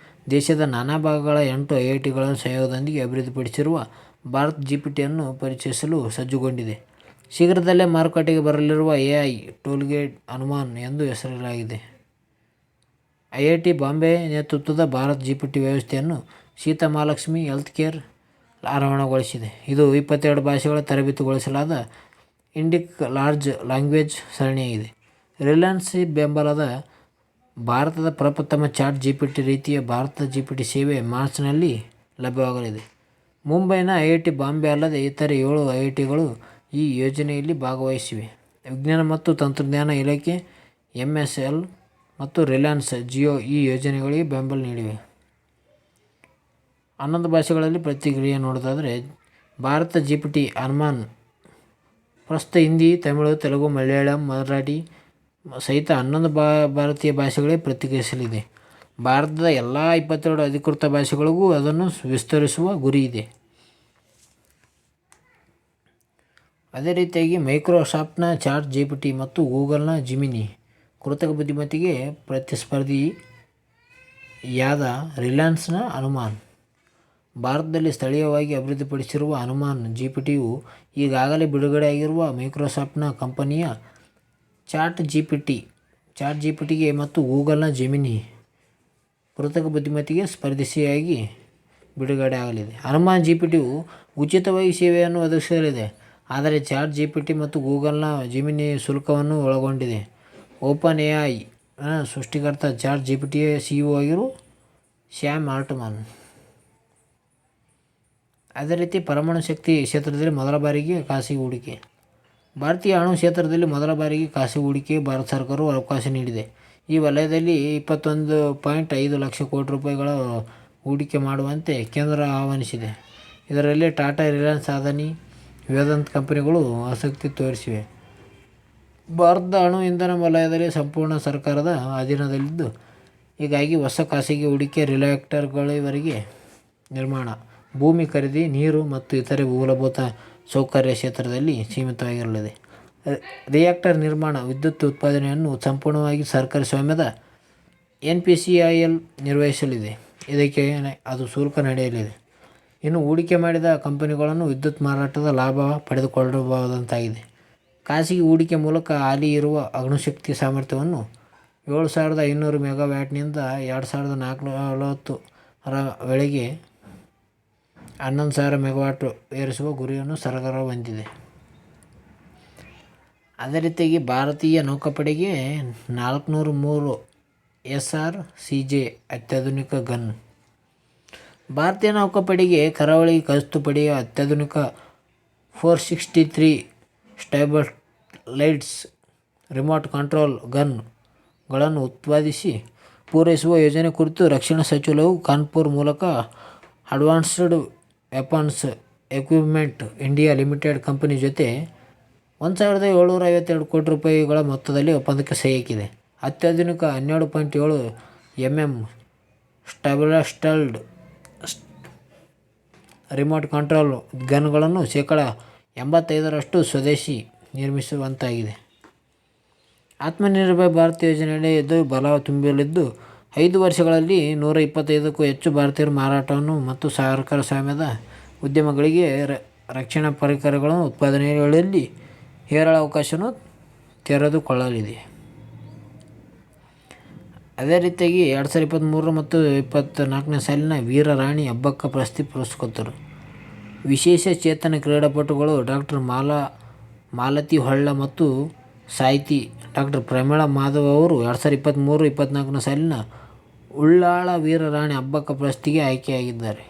ದೇಶದ ನಾನಾ ಭಾಗಗಳ 8 IITಗಳ ಸಹಯೋಗದೊಂದಿಗೆ ಅಭಿವೃದ್ಧಿಪಡಿಸಿರುವ ಭಾರತ್ GPT-ಯನ್ನು ಪರಿಚಯಿಸಲು ಸಜ್ಜುಗೊಂಡಿದೆ. ಶೀಘ್ರದಲ್ಲೇ ಮಾರುಕಟ್ಟೆಗೆ ಬರಲಿರುವ AI ಟೂಲ್ಕಿಟ್ ಅನುಮಾನ್ ಎಂದು ಹೆಸರಿಸಲಾಗಿದೆ. IIT ಬಾಂಬೆ ನೇತೃತ್ವದ ಭಾರತ್ GPT ವ್ಯವಸ್ಥೆಯನ್ನು ಸೀತಾ ಮಹಾಲಕ್ಷ್ಮಿ ಹೆಲ್ತ್ಕೇರ್ ಅನಾವರಣಗೊಳಿಸಿದೆ. ಇದು 22 ಭಾಷೆಗಳ ತರಬೇತಿಗೊಳಿಸಲಾದ ಇಂಡಿಕ್ ಲಾರ್ಜ್ ಲ್ಯಾಂಗ್ವೇಜ್ ಸರಣಿಯಾಗಿದೆ. ರಿಲಯನ್ಸ್ ಬೆಂಬಲದ ಭಾರತದ ಪ್ರಪ್ರಥಮ ಚಾಟ್ GPT ರೀತಿಯ ಭಾರತ GPT ಸೇವೆ ಮಾರ್ಚ್ನಲ್ಲಿ ಲಭ್ಯವಾಗಲಿದೆ. ಮುಂಬೈನ IIT ಬಾಂಬೆ ಅಲ್ಲದೆ ಇತರೆ 7 IITಗಳು ಈ ಯೋಜನೆಯಲ್ಲಿ ಭಾಗವಹಿಸಿವೆ. ವಿಜ್ಞಾನ ಮತ್ತು ತಂತ್ರಜ್ಞಾನ ಇಲಾಖೆ, MSL ಮತ್ತು ರಿಲಯನ್ಸ್ ಜಿಯೋ ಈ ಯೋಜನೆಗಳಿಗೆ ಬೆಂಬಲ ನೀಡಿವೆ. 11 ಭಾಷೆಗಳಲ್ಲಿ ಪ್ರತಿಕ್ರಿಯೆ ನೋಡೋದಾದರೆ, ಭಾರತ GPT ಅನುಮಾನ್ ಪ್ರಸ್ತುತ ಹಿಂದಿ, ತಮಿಳು, ತೆಲುಗು, ಮಲಯಾಳಂ, ಮರಾಠಿ ಸಹಿತ 11 ಭಾರತೀಯ ಭಾಷೆಗಳಿಗೆ ಪ್ರತಿಕ್ರಿಯಿಸಲಿದೆ. ಭಾರತದ ಎಲ್ಲ 22 ಅಧಿಕೃತ ಭಾಷೆಗಳಿಗೂ ಅದನ್ನು ವಿಸ್ತರಿಸುವ ಗುರಿ ಇದೆ. ಅದೇ ರೀತಿಯಾಗಿ ಮೈಕ್ರೋಸಾಫ್ಟ್ನ ಚಾಟ್ GPT ಮತ್ತು ಗೂಗಲ್ನ ಜಿಮಿನಿ ಕೃತಕ ಬುದ್ಧಿಮತ್ತೆಗೆ ಪ್ರತಿಸ್ಪರ್ಧಿಯಾದ ರಿಲಯನ್ಸ್ನ ಅನುಮಾನ್. ಭಾರತದಲ್ಲಿ ಸ್ಥಳೀಯವಾಗಿ ಅಭಿವೃದ್ಧಿಪಡಿಸಿರುವ ಅನುಮಾನ್ GPTಯು ಈಗಾಗಲೇ ಬಿಡುಗಡೆಯಾಗಿರುವ ಮೈಕ್ರೋಸಾಫ್ಟ್ನ ಕಂಪನಿಯ ಚಾಟ್ GPTಗೆ ಮತ್ತು ಗೂಗಲ್ನ ಜೆಮಿನಿ ಕೃತಕ ಬುದ್ಧಿಮತ್ತೆಗೆ ಸ್ಪರ್ಧಿಯಾಗಿ ಬಿಡುಗಡೆಯಾಗಲಿದೆ. ಅನುಮಾನ್ GPTಯು ಉಚಿತವಾಗಿ ಸೇವೆಯನ್ನು ಒದಗಿಸಲಿದೆ, ಆದರೆ ಚಾಟ್ GPT ಮತ್ತು ಗೂಗಲ್ನ ಜೆಮಿನಿ ಶುಲ್ಕವನ್ನು ಒಳಗೊಂಡಿದೆ. ಓಪನ್ AI ಸೃಷ್ಟಿಕರ್ತ ಚಾಟ್ GPTಯ CEO ಆಗಿರುವ ಸ್ಯಾಮ್ ಆಲ್ಟ್ಮನ್. ಅದೇ ರೀತಿ ಪರಮಾಣು ಶಕ್ತಿ ಕ್ಷೇತ್ರದಲ್ಲಿ ಮೊದಲ ಬಾರಿಗೆ ಖಾಸಗಿ ಹೂಡಿಕೆ. ಭಾರತೀಯ ಅಣು ಕ್ಷೇತ್ರದಲ್ಲಿ ಮೊದಲ ಬಾರಿಗೆ ಖಾಸಗಿ ಹೂಡಿಕೆಗೆ ಭಾರತ ಸರ್ಕಾರವು ಅವಕಾಶ ನೀಡಿದೆ. ಈ ವಲಯದಲ್ಲಿ 21.5 ಲಕ್ಷ ಕೋಟಿ ರೂಪಾಯಿಗಳ ಹೂಡಿಕೆ ಮಾಡುವಂತೆ ಕೇಂದ್ರ ಆಹ್ವಾನಿಸಿದೆ. ಇದರಲ್ಲಿ ಟಾಟಾ, ರಿಲಯನ್ಸ್, ಅದಾನಿ, ವೇದಾಂತ ಕಂಪನಿಗಳು ಆಸಕ್ತಿ ತೋರಿಸಿವೆ. ಭಾರತದ ಅಣು ಇಂಧನ ವಲಯದಲ್ಲಿ ಸಂಪೂರ್ಣ ಸರ್ಕಾರದ ಅಧೀನದಲ್ಲಿದ್ದು, ಹೀಗಾಗಿ ಹೊಸ ಖಾಸಗಿ ಹೂಡಿಕೆ ರಿಯಾಕ್ಟರ್ಗಳವರೆಗೆ ನಿರ್ಮಾಣ, ಭೂಮಿ ಖರೀದಿ, ನೀರು ಮತ್ತು ಇತರೆ ಮೂಲಭೂತ ಸೌಕರ್ಯ ಕ್ಷೇತ್ರದಲ್ಲಿ ಸೀಮಿತವಾಗಿರಲಿದೆ. ರಿಯಾಕ್ಟರ್ ನಿರ್ಮಾಣ, ವಿದ್ಯುತ್ ಉತ್ಪಾದನೆಯನ್ನು ಸಂಪೂರ್ಣವಾಗಿ ಸರ್ಕಾರಿ ಸ್ವಾಮ್ಯದ NPCIL ನಿರ್ವಹಿಸಲಿದೆ. ಇದಕ್ಕೆ ಅದು ಶುಲ್ಕ ನಡೆಯಲಿದೆ. ಇನ್ನು ಹೂಡಿಕೆ ಮಾಡಿದ ಕಂಪನಿಗಳನ್ನು ವಿದ್ಯುತ್ ಮಾರಾಟದ ಲಾಭ ಪಡೆದುಕೊಳ್ಳಬಹುದಾಗಿದೆ. ಖಾಸಗಿ ಹೂಡಿಕೆ ಮೂಲಕ ಹಾಲಿ ಇರುವ ಅಣುಶಕ್ತಿ ಸಾಮರ್ಥ್ಯವನ್ನು 7,500 ಮೆಗಾವ್ಯಾಟ್ನಿಂದ 2040 ರ ವೇಳೆಗೆ 11,000 ಮೆಗಾವ್ಯಾಟ್ ಏರಿಸುವ ಗುರಿಯನ್ನು ಸರ್ಕಾರ ಹೊಂದಿದೆ. ಅದೇ ರೀತಿಯಾಗಿ ಭಾರತೀಯ ನೌಕಾಪಡೆಗೆ 403 SRCJ ಅತ್ಯಾಧುನಿಕ ಗನ್. ಭಾರತೀಯ ನೌಕಾಪಡೆಗೆ ಕರಾವಳಿ ಗಸ್ತುಪಡೆಯ ಅತ್ಯಾಧುನಿಕ 463 ಸ್ಟೈಬಲೈಟ್ಸ್ ರಿಮೋಟ್ ಕಂಟ್ರೋಲ್ ಗನ್ಗಳನ್ನು ಉತ್ಪಾದಿಸಿ ಪೂರೈಸುವ ಯೋಜನೆ ಕುರಿತು ರಕ್ಷಣಾ ಸಚಿವಾಲಯವು ಕಾನ್ಪುರ್ ಮೂಲಕ advanced weapons equipment India limited company ಜೊತೆ 1,752 ಕೋಟಿ ರೂಪಾಯಿಗಳ ಮೊತ್ತದಲ್ಲಿ ಒಪ್ಪಂದಕ್ಕೆ ಸಹಿ ಹಾಕಿದೆ. ಅತ್ಯಾಧುನಿಕ 12.7 mm ಸ್ಟೈಬಲೈಸ್ಡ್ ರಿಮೋಟ್ ಕಂಟ್ರೋಲ್ ಗನ್ಗಳನ್ನು ಶೇಕಡಾ 85ರಷ್ಟು ಸ್ವದೇಶಿ ನಿರ್ಮಿಸುವಂತಾಗಿದೆ. ಆತ್ಮನಿರ್ಭರ್ ಭಾರತ್ ಯೋಜನೆಯಡಿ ಇದು ಬಲ ತುಂಬಲಿದ್ದು, 5 ವರ್ಷಗಳಲ್ಲಿ 125ಕ್ಕೂ ಹೆಚ್ಚು ಭಾರತೀಯ ಮಾರಾಟವನ್ನು ಮತ್ತು ಸರ್ಕಾರ ಸ್ವಾಮ್ಯದ ಉದ್ಯಮಗಳಿಗೆ ರಕ್ಷಣಾ ಪರಿಕರಗಳ ಉತ್ಪಾದನೆಯಲ್ಲಿ ಹೇರಳ ಅವಕಾಶವನ್ನು ತೆರೆದುಕೊಳ್ಳಲಿದೆ. ಅದೇ ರೀತಿಯಾಗಿ 2023 ಮತ್ತು 24ನೇ ಸಾಲಿನ ವೀರ ರಾಣಿ ಅಬ್ಬಕ್ಕ ಪ್ರಶಸ್ತಿ ಪುರಸ್ಕೃತರು. ವಿಶೇಷ ಚೇತನ ಕ್ರೀಡಾಪಟುಗಳು ಡಾಕ್ಟರ್ ಮಾಲತಿ ಹೊಳ್ಳ ಮತ್ತು ಸಾಹಿತಿ ಡಾಕ್ಟರ್ ಪ್ರಮೀಳಾ ಮಾಧವ್ ಅವರು 2023-24ನೇ ಸಾಲಿನ ಉಳ್ಳಾಳ ವೀರ ರಾಣಿ ಅಬ್ಬಕ್ಕ ಪ್ರಶಸ್ತಿಗೆ ಆಯ್ಕೆಯಾಗಿದ್ದಾರೆ.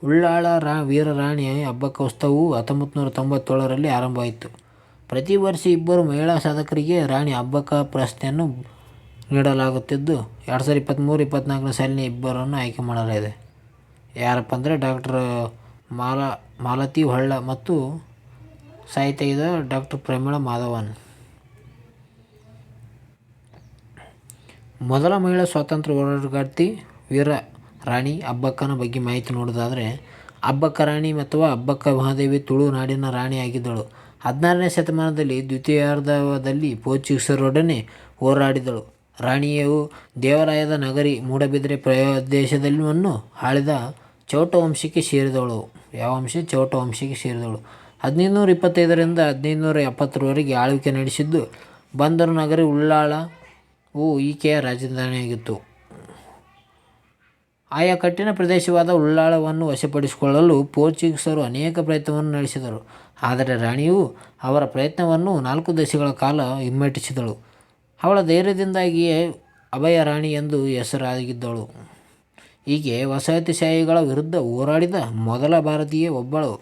ಉಳ್ಳಾಳ ವೀರ ರಾಣಿ ಅಬ್ಬಕ್ಕ ಉತ್ಸವವು 1997ರಲ್ಲಿ ಆರಂಭವಾಯಿತು. ಪ್ರತಿ ವರ್ಷ ಇಬ್ಬರು ಮಹಿಳಾ ಸಾಧಕರಿಗೆ ರಾಣಿ ಅಬ್ಬಕ್ಕ ಪ್ರಶಸ್ತಿಯನ್ನು ನೀಡಲಾಗುತ್ತಿದ್ದು 2023-24ನೇ ಸಾಲಿನ ಇಬ್ಬರನ್ನು ಆಯ್ಕೆ ಮಾಡಲಾಗಿದೆ. ಯಾರಪ್ಪ ಅಂದರೆ ಡಾಕ್ಟರ್ ಮಾಲತಿ ಹೊಳ್ಳ ಮತ್ತು ಸಾಹಿತ್ಯ ಡಾಕ್ಟರ್ ಪ್ರಮೀಳಾ ಮಾಧವನ್. ಮೊದಲ ಮಹಿಳಾ ಸ್ವಾತಂತ್ರ್ಯ ಹೋರಾಟಗಾರ್ತಿ ವೀರ ರಾಣಿ ಅಬ್ಬಕ್ಕನ ಬಗ್ಗೆ ಮಾಹಿತಿ ನೋಡೋದಾದರೆ, ಅಬ್ಬಕ್ಕ ರಾಣಿ ಅಥವಾ ಅಬ್ಬಕ್ಕ ಮಹಾದೇವಿ ತುಳು ನಾಡಿನ ರಾಣಿಯಾಗಿದ್ದಳು. 16ನೇ ಶತಮಾನದಲ್ಲಿ ದ್ವಿತೀಯಾರ್ಧದಲ್ಲಿ ಪೋರ್ಚುಗೀಸರೊಡನೆ ಹೋರಾಡಿದಳು. ರಾಣಿಯು ದೇವರಾಯದ ನಗರಿ ಮೂಡಬಿದರೆ ಪ್ರದೇಶವನ್ನು ಆಳಿದ ಚೌಟ ವಂಶಕ್ಕೆ ಸೇರಿದವಳು. ಯಾವ ವಂಶ? ಚೌಟ ವಂಶಕ್ಕೆ ಸೇರಿದವಳು. 1525ರಿಂದ 1570ರವರೆಗೆ ಆಳ್ವಿಕೆ ನಡೆಸಿದ್ದು. ಬಂದರು ನಗರಿ ಉಳ್ಳಾಳವು ಈಕೆಯ ರಾಜಧಾನಿಯಾಗಿತ್ತು. ಆಯಾ ಕಠಿಣ ಪ್ರದೇಶವಾದ ಉಳ್ಳಾಳವನ್ನು ವಶಪಡಿಸಿಕೊಳ್ಳಲು ಪೋರ್ಚುಗೀಸರು ಅನೇಕ ಪ್ರಯತ್ನವನ್ನು ನಡೆಸಿದರು. ಆದರೆ ರಾಣಿಯು ಅವರ ಪ್ರಯತ್ನವನ್ನು 4 ದಶಕಗಳ ಕಾಲ ಹಿಮ್ಮೆಟ್ಟಿಸಿದಳು. ಅವಳ ಧೈರ್ಯದಿಂದಾಗಿಯೇ ಅಭಯ ರಾಣಿ ಎಂದು ಹೆಸರಾಗಿದ್ದಳು. ಈಕೆ ವಸಾಹತುಶಾಹಿಗಳ ವಿರುದ್ಧ ಹೋರಾಡಿದ ಮೊದಲ ಭಾರತೀಯ ಒಬ್ಬಳು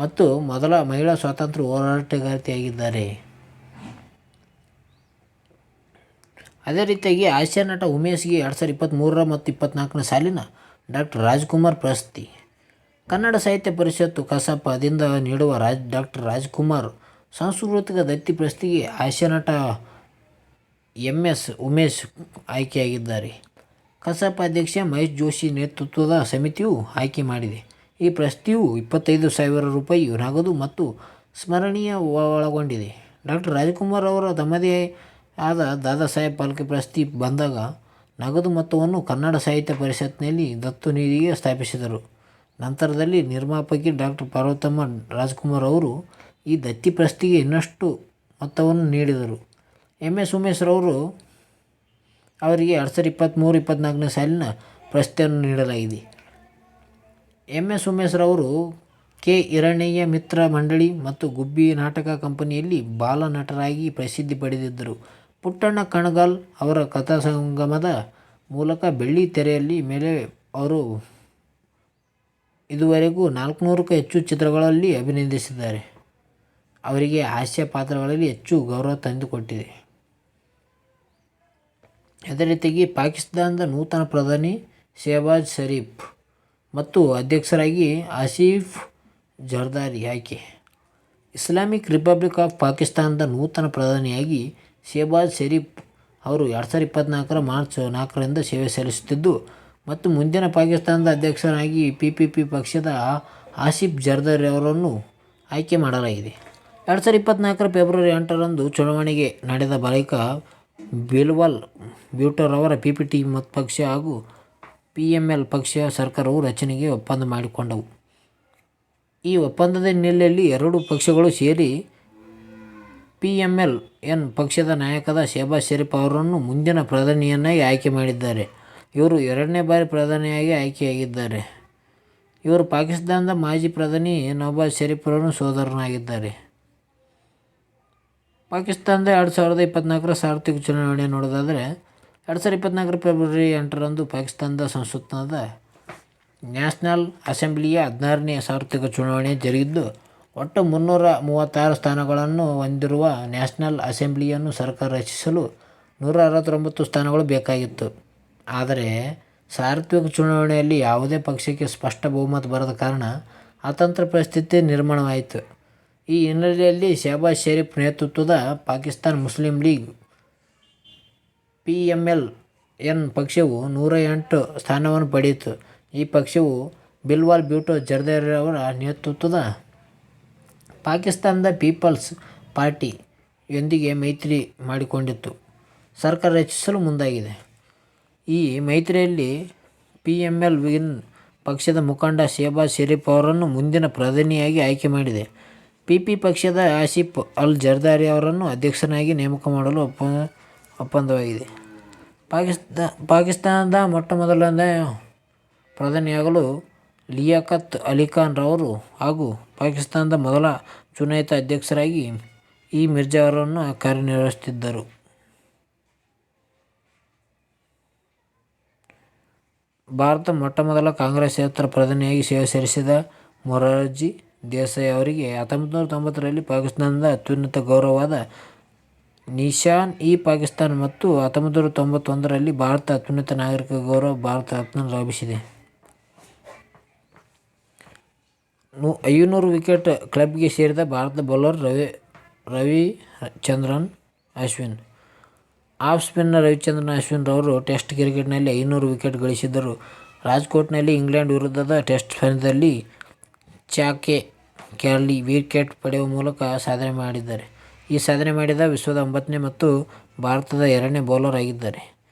ಮತ್ತು ಮೊದಲ ಮಹಿಳಾ ಸ್ವಾತಂತ್ರ್ಯ ಹೋರಾಟಗಾರ್ತಿಯಾಗಿದ್ದಾರೆ. ಅದೇ ರೀತಿಯಾಗಿ ಹಾಸ್ಯ ನಟ ಉಮೇಶ್ಗೆ 2023 ಮತ್ತು 24ನೇ ಸಾಲಿನ ಡಾಕ್ಟರ್ ರಾಜ್ಕುಮಾರ್ ಪ್ರಶಸ್ತಿ. ಕನ್ನಡ ಸಾಹಿತ್ಯ ಪರಿಷತ್ತು ಕಸಾಪದಿಂದ ನೀಡುವ ಡಾಕ್ಟರ್ ರಾಜ್ಕುಮಾರ್ ಸಾಂಸ್ಕೃತಿಕ ದತ್ತಿ ಪ್ರಶಸ್ತಿಗೆ ಹಾಸ್ಯ ನಟ ಉಮೇಶ್ ಆಯ್ಕೆಯಾಗಿದ್ದಾರೆ. ಕಸಾಪ ಅಧ್ಯಕ್ಷ ಮಹೇಶ್ ಜೋಶಿ ನೇತೃತ್ವದ ಸಮಿತಿಯು ಆಯ್ಕೆ ಮಾಡಿದೆ. ಈ ಪ್ರಶಸ್ತಿಯು 25,000 ರೂಪಾಯಿ ನಗದು ಮತ್ತು ಸ್ಮರಣೀಯ ಒಳಗೊಂಡಿದೆ. ಡಾಕ್ಟರ್ ರಾಜ್ಕುಮಾರ್ ಅವರು ತಮ್ಮದೇ ಆದ ದಾದಾ ಸಾಹೇಬ್ ಫಾಲ್ಕೆ ಪ್ರಶಸ್ತಿ ಬಂದಾಗ ನಗದು ಮೊತ್ತವನ್ನು ಕನ್ನಡ ಸಾಹಿತ್ಯ ಪರಿಷತ್ನಲ್ಲಿ ದತ್ತು ನಿಧಿಗೆ ಸ್ಥಾಪಿಸಿದರು. ನಂತರದಲ್ಲಿ ನಿರ್ಮಾಪಕಿ ಡಾಕ್ಟರ್ ಪಾರ್ವತಮ್ಮ ರಾಜ್ಕುಮಾರ್ ಅವರು ಈ ದತ್ತಿ ಪ್ರಶಸ್ತಿಗೆ ಇನ್ನಷ್ಟು ಮೊತ್ತವನ್ನು ನೀಡಿದರು. ಉಮೇಶ್ ರವರು ಅವರಿಗೆ 2023-24ನೇ ಸಾಲಿನ ಪ್ರಶಸ್ತಿಯನ್ನು ನೀಡಲಾಗಿದೆ. ಉಮೇಶ್ ರವರು ಕೆ. ಹಿರಣ್ಣಯ್ಯ ಮಿತ್ರ ಮಂಡಳಿ ಮತ್ತು ಗುಬ್ಬಿ ನಾಟಕ ಕಂಪನಿಯಲ್ಲಿ ಬಾಲ ನಟರಾಗಿ ಪ್ರಸಿದ್ಧಿ ಪಡೆದಿದ್ದರು. ಪುಟ್ಟಣ್ಣ ಕಣಗಾಲ್ ಅವರ ಕಥಾಸಂಗಮದ ಮೂಲಕ ಬೆಳ್ಳಿ ತೆರೆಯಲ್ಲಿ ಮೇಲೆ ಅವರು ಇದುವರೆಗೂ 400ಕ್ಕೂ ಹೆಚ್ಚು ಚಿತ್ರಗಳಲ್ಲಿ ಅಭಿನಯಿಸಿದ್ದಾರೆ. ಅವರಿಗೆ ಹಾಸ್ಯ ಪಾತ್ರಗಳಲ್ಲಿ ಹೆಚ್ಚು ಗೌರವ ತಂದುಕೊಟ್ಟಿದೆ. ಅದೇ ರೀತಿಯಾಗಿ ಪಾಕಿಸ್ತಾನದ ನೂತನ ಪ್ರಧಾನಿ ಶೆಹಬಾಜ್ ಶರೀಫ್ ಮತ್ತು ಅಧ್ಯಕ್ಷರಾಗಿ ಆಸಿಫ್ ಜರ್ದಾರಿ ಆಯ್ಕೆ. ಇಸ್ಲಾಮಿಕ್ ರಿಪಬ್ಲಿಕ್ ಆಫ್ ಪಾಕಿಸ್ತಾನದ ನೂತನ ಪ್ರಧಾನಿಯಾಗಿ ಶೆಹಬಾಜ್ ಶರೀಫ್ ಅವರು 2024 ಮಾರ್ಚ್ 4ರಿಂದ ಸೇವೆ ಸಲ್ಲಿಸುತ್ತಿದ್ದು ಮತ್ತು ಮುಂದಿನ ಪಾಕಿಸ್ತಾನದ ಅಧ್ಯಕ್ಷರಾಗಿ PPP ಪಕ್ಷದ ಆಸಿಫ್ ಜರ್ದಾರಿ ಅವರನ್ನು ಆಯ್ಕೆ ಮಾಡಲಾಗಿದೆ. 2024 ಫೆಬ್ರವರಿ 8ರಂದು ಚುನಾವಣೆಗೆ ನಡೆದ ಬಳಿಕ ಬಿಲ್ವಾಲ್ ಭುಟ್ಟೋ ರವರ PPP ಪಕ್ಷ ಹಾಗೂ PML ಪಕ್ಷ ಸರ್ಕಾರವು ರಚನೆಗೆ ಒಪ್ಪಂದ ಮಾಡಿಕೊಂಡವು. ಈ ಒಪ್ಪಂದದ ಹಿನ್ನೆಲೆಯಲ್ಲಿ ಎರಡೂ ಪಕ್ಷಗಳು ಸೇರಿ PML-N ಪಕ್ಷದ ನಾಯಕರಾದ ಶೆಹಬಾಜ್ ಶರೀಫ್ ಅವರನ್ನು ಮುಂದಿನ ಪ್ರಧಾನಿಯನ್ನಾಗಿ ಆಯ್ಕೆ ಮಾಡಿದ್ದಾರೆ. ಇವರು 2ನೇ ಬಾರಿ ಪ್ರಧಾನಿಯಾಗಿ ಆಯ್ಕೆಯಾಗಿದ್ದಾರೆ. ಇವರು ಪಾಕಿಸ್ತಾನದ ಮಾಜಿ ಪ್ರಧಾನಿ ನವಾಜ್ ಶರೀಫ್ ಅವರ ಸೋದರನಾಗಿದ್ದಾರೆ. ಪಾಕಿಸ್ತಾನದ 2024 ಸಾರ್ವತ್ರಿಕ ಚುನಾವಣೆ ನೋಡೋದಾದರೆ 2024 ಫೆಬ್ರವರಿ 8ರಂದು ಪಾಕಿಸ್ತಾನದ ಸಂಸತ್ನ ನ್ಯಾಷನಲ್ ಅಸೆಂಬ್ಲಿಯ 16ನೇ ಸಾರ್ವತ್ರಿಕ ಚುನಾವಣೆ ಜರುಗಿದ್ದು ಒಟ್ಟು 336 ಸ್ಥಾನಗಳನ್ನು ಹೊಂದಿರುವ ನ್ಯಾಷನಲ್ ಅಸೆಂಬ್ಲಿಯನ್ನು ಸರ್ಕಾರ ರಚಿಸಲು 169 ಸ್ಥಾನಗಳು ಬೇಕಾಗಿತ್ತು. ಆದರೆ ಸಾರ್ವತ್ರಿಕ ಚುನಾವಣೆಯಲ್ಲಿ ಯಾವುದೇ ಪಕ್ಷಕ್ಕೆ ಸ್ಪಷ್ಟ ಬಹುಮತ ಬರದ ಕಾರಣ ಅತಂತ್ರ ಪರಿಸ್ಥಿತಿ ನಿರ್ಮಾಣವಾಯಿತು. ಈ ಹಿನ್ನೆಲೆಯಲ್ಲಿ ಶೆಹಬಾಜ್ ಶರೀಫ್ ನೇತೃತ್ವದ ಪಾಕಿಸ್ತಾನ್ ಮುಸ್ಲಿಂ ಲೀಗ್ PML-N ಪಕ್ಷವು 108 ಸ್ಥಾನವನ್ನು ಪಡೆಯಿತು. ಈ ಪಕ್ಷವು ಬಿಲ್ವಾಲ್ ಭುಟ್ಟೋ ಜರ್ದಾರಿ ಅವರ ನೇತೃತ್ವದ ಪಾಕಿಸ್ತಾನದ ಪೀಪಲ್ಸ್ ಪಾರ್ಟಿಯೊಂದಿಗೆ ಮೈತ್ರಿ ಮಾಡಿಕೊಂಡಿತ್ತು ಸರ್ಕಾರ ರಚಿಸಲು ಮುಂದಾಗಿದೆ. ಈ ಮೈತ್ರಿಯಲ್ಲಿ PML-N ಪಕ್ಷದ ಮುಖಂಡ ಶೆಹಬಾಜ್ ಶರೀಫ್ ಅವರನ್ನು ಮುಂದಿನ ಪ್ರಧಾನಿಯಾಗಿ ಆಯ್ಕೆ ಮಾಡಿದೆ. PP ಪಕ್ಷದ ಆಸಿಫ್ ಅಲ್ ಜರ್ದಾರಿ ಅವರನ್ನು ಅಧ್ಯಕ್ಷನಾಗಿ ನೇಮಕ ಮಾಡಲು ಒಪ್ಪಂದವಾಗಿದೆ. ಪಾಕಿಸ್ತಾನದ ಮೊಟ್ಟಮೊದಲನೇ ಪ್ರಧಾನಿಯಾಗಲು ಲಿಯಾಖತ್ ಅಲಿ ಖಾನ್ ರವರು ಹಾಗೂ ಪಾಕಿಸ್ತಾನದ ಮೊದಲ ಚುನಾಯಿತ ಅಧ್ಯಕ್ಷರಾಗಿ ಮಿರ್ಜಾ ಅವರನ್ನು ಕಾರ್ಯನಿರ್ವಹಿಸುತ್ತಿದ್ದರು. ಭಾರತದ ಮೊಟ್ಟಮೊದಲ ಕಾಂಗ್ರೆಸ್ಸೇತರ ಪ್ರಧಾನಿಯಾಗಿ ಸೇವೆ ಸಲ್ಲಿಸಿದ ಮೊರಾರ್ಜಿ ದೇಸಾಯಿ ಅವರಿಗೆ 1990ರಲ್ಲಿ ಪಾಕಿಸ್ತಾನದ ಅತ್ಯುನ್ನತ ಗೌರವವಾದ ನಿಶಾನ್-ಇ-ಪಾಕಿಸ್ತಾನ್ ಮತ್ತು 1991ರಲ್ಲಿ ಭಾರತದ ಅತ್ಯುನ್ನತ ನಾಗರಿಕ ಗೌರವ ಭಾರತ ರತ್ನ ಲಭಿಸಿದೆ. 500 ವಿಕೆಟ್ ಕ್ಲಬ್ಗೆ ಸೇರಿದ ಭಾರತದ bowler Ravichandran Ashwin. Off spinner Ravichandran Ashwin ರವರು ಟೆಸ್ಟ್ ಕ್ರಿಕೆಟ್ನಲ್ಲಿ 500 ವಿಕೆಟ್ ಗಳಿಸಿದ್ದರು. ರಾಜ್ಕೋಟ್ನಲ್ಲಿ ಇಂಗ್ಲೆಂಡ್ ವಿರುದ್ಧದ ಟೆಸ್ಟ್ ಪಂದ್ಯದಲ್ಲಿ ಚಾಕೆ ಕ್ಯಾರ್ಲಿ ವಿಕೆಟ್ ಪಡೆಯುವ ಮೂಲಕ ಸಾಧನೆ ಮಾಡಿದ್ದಾರೆ. ಈ ಸಾಧನೆ ಮಾಡಿದ ವಿಶ್ವದ 9ನೇ ಮತ್ತು ಭಾರತದ 2ನೇ ಬೌಲರ್ ಆಗಿದ್ದಾರೆ.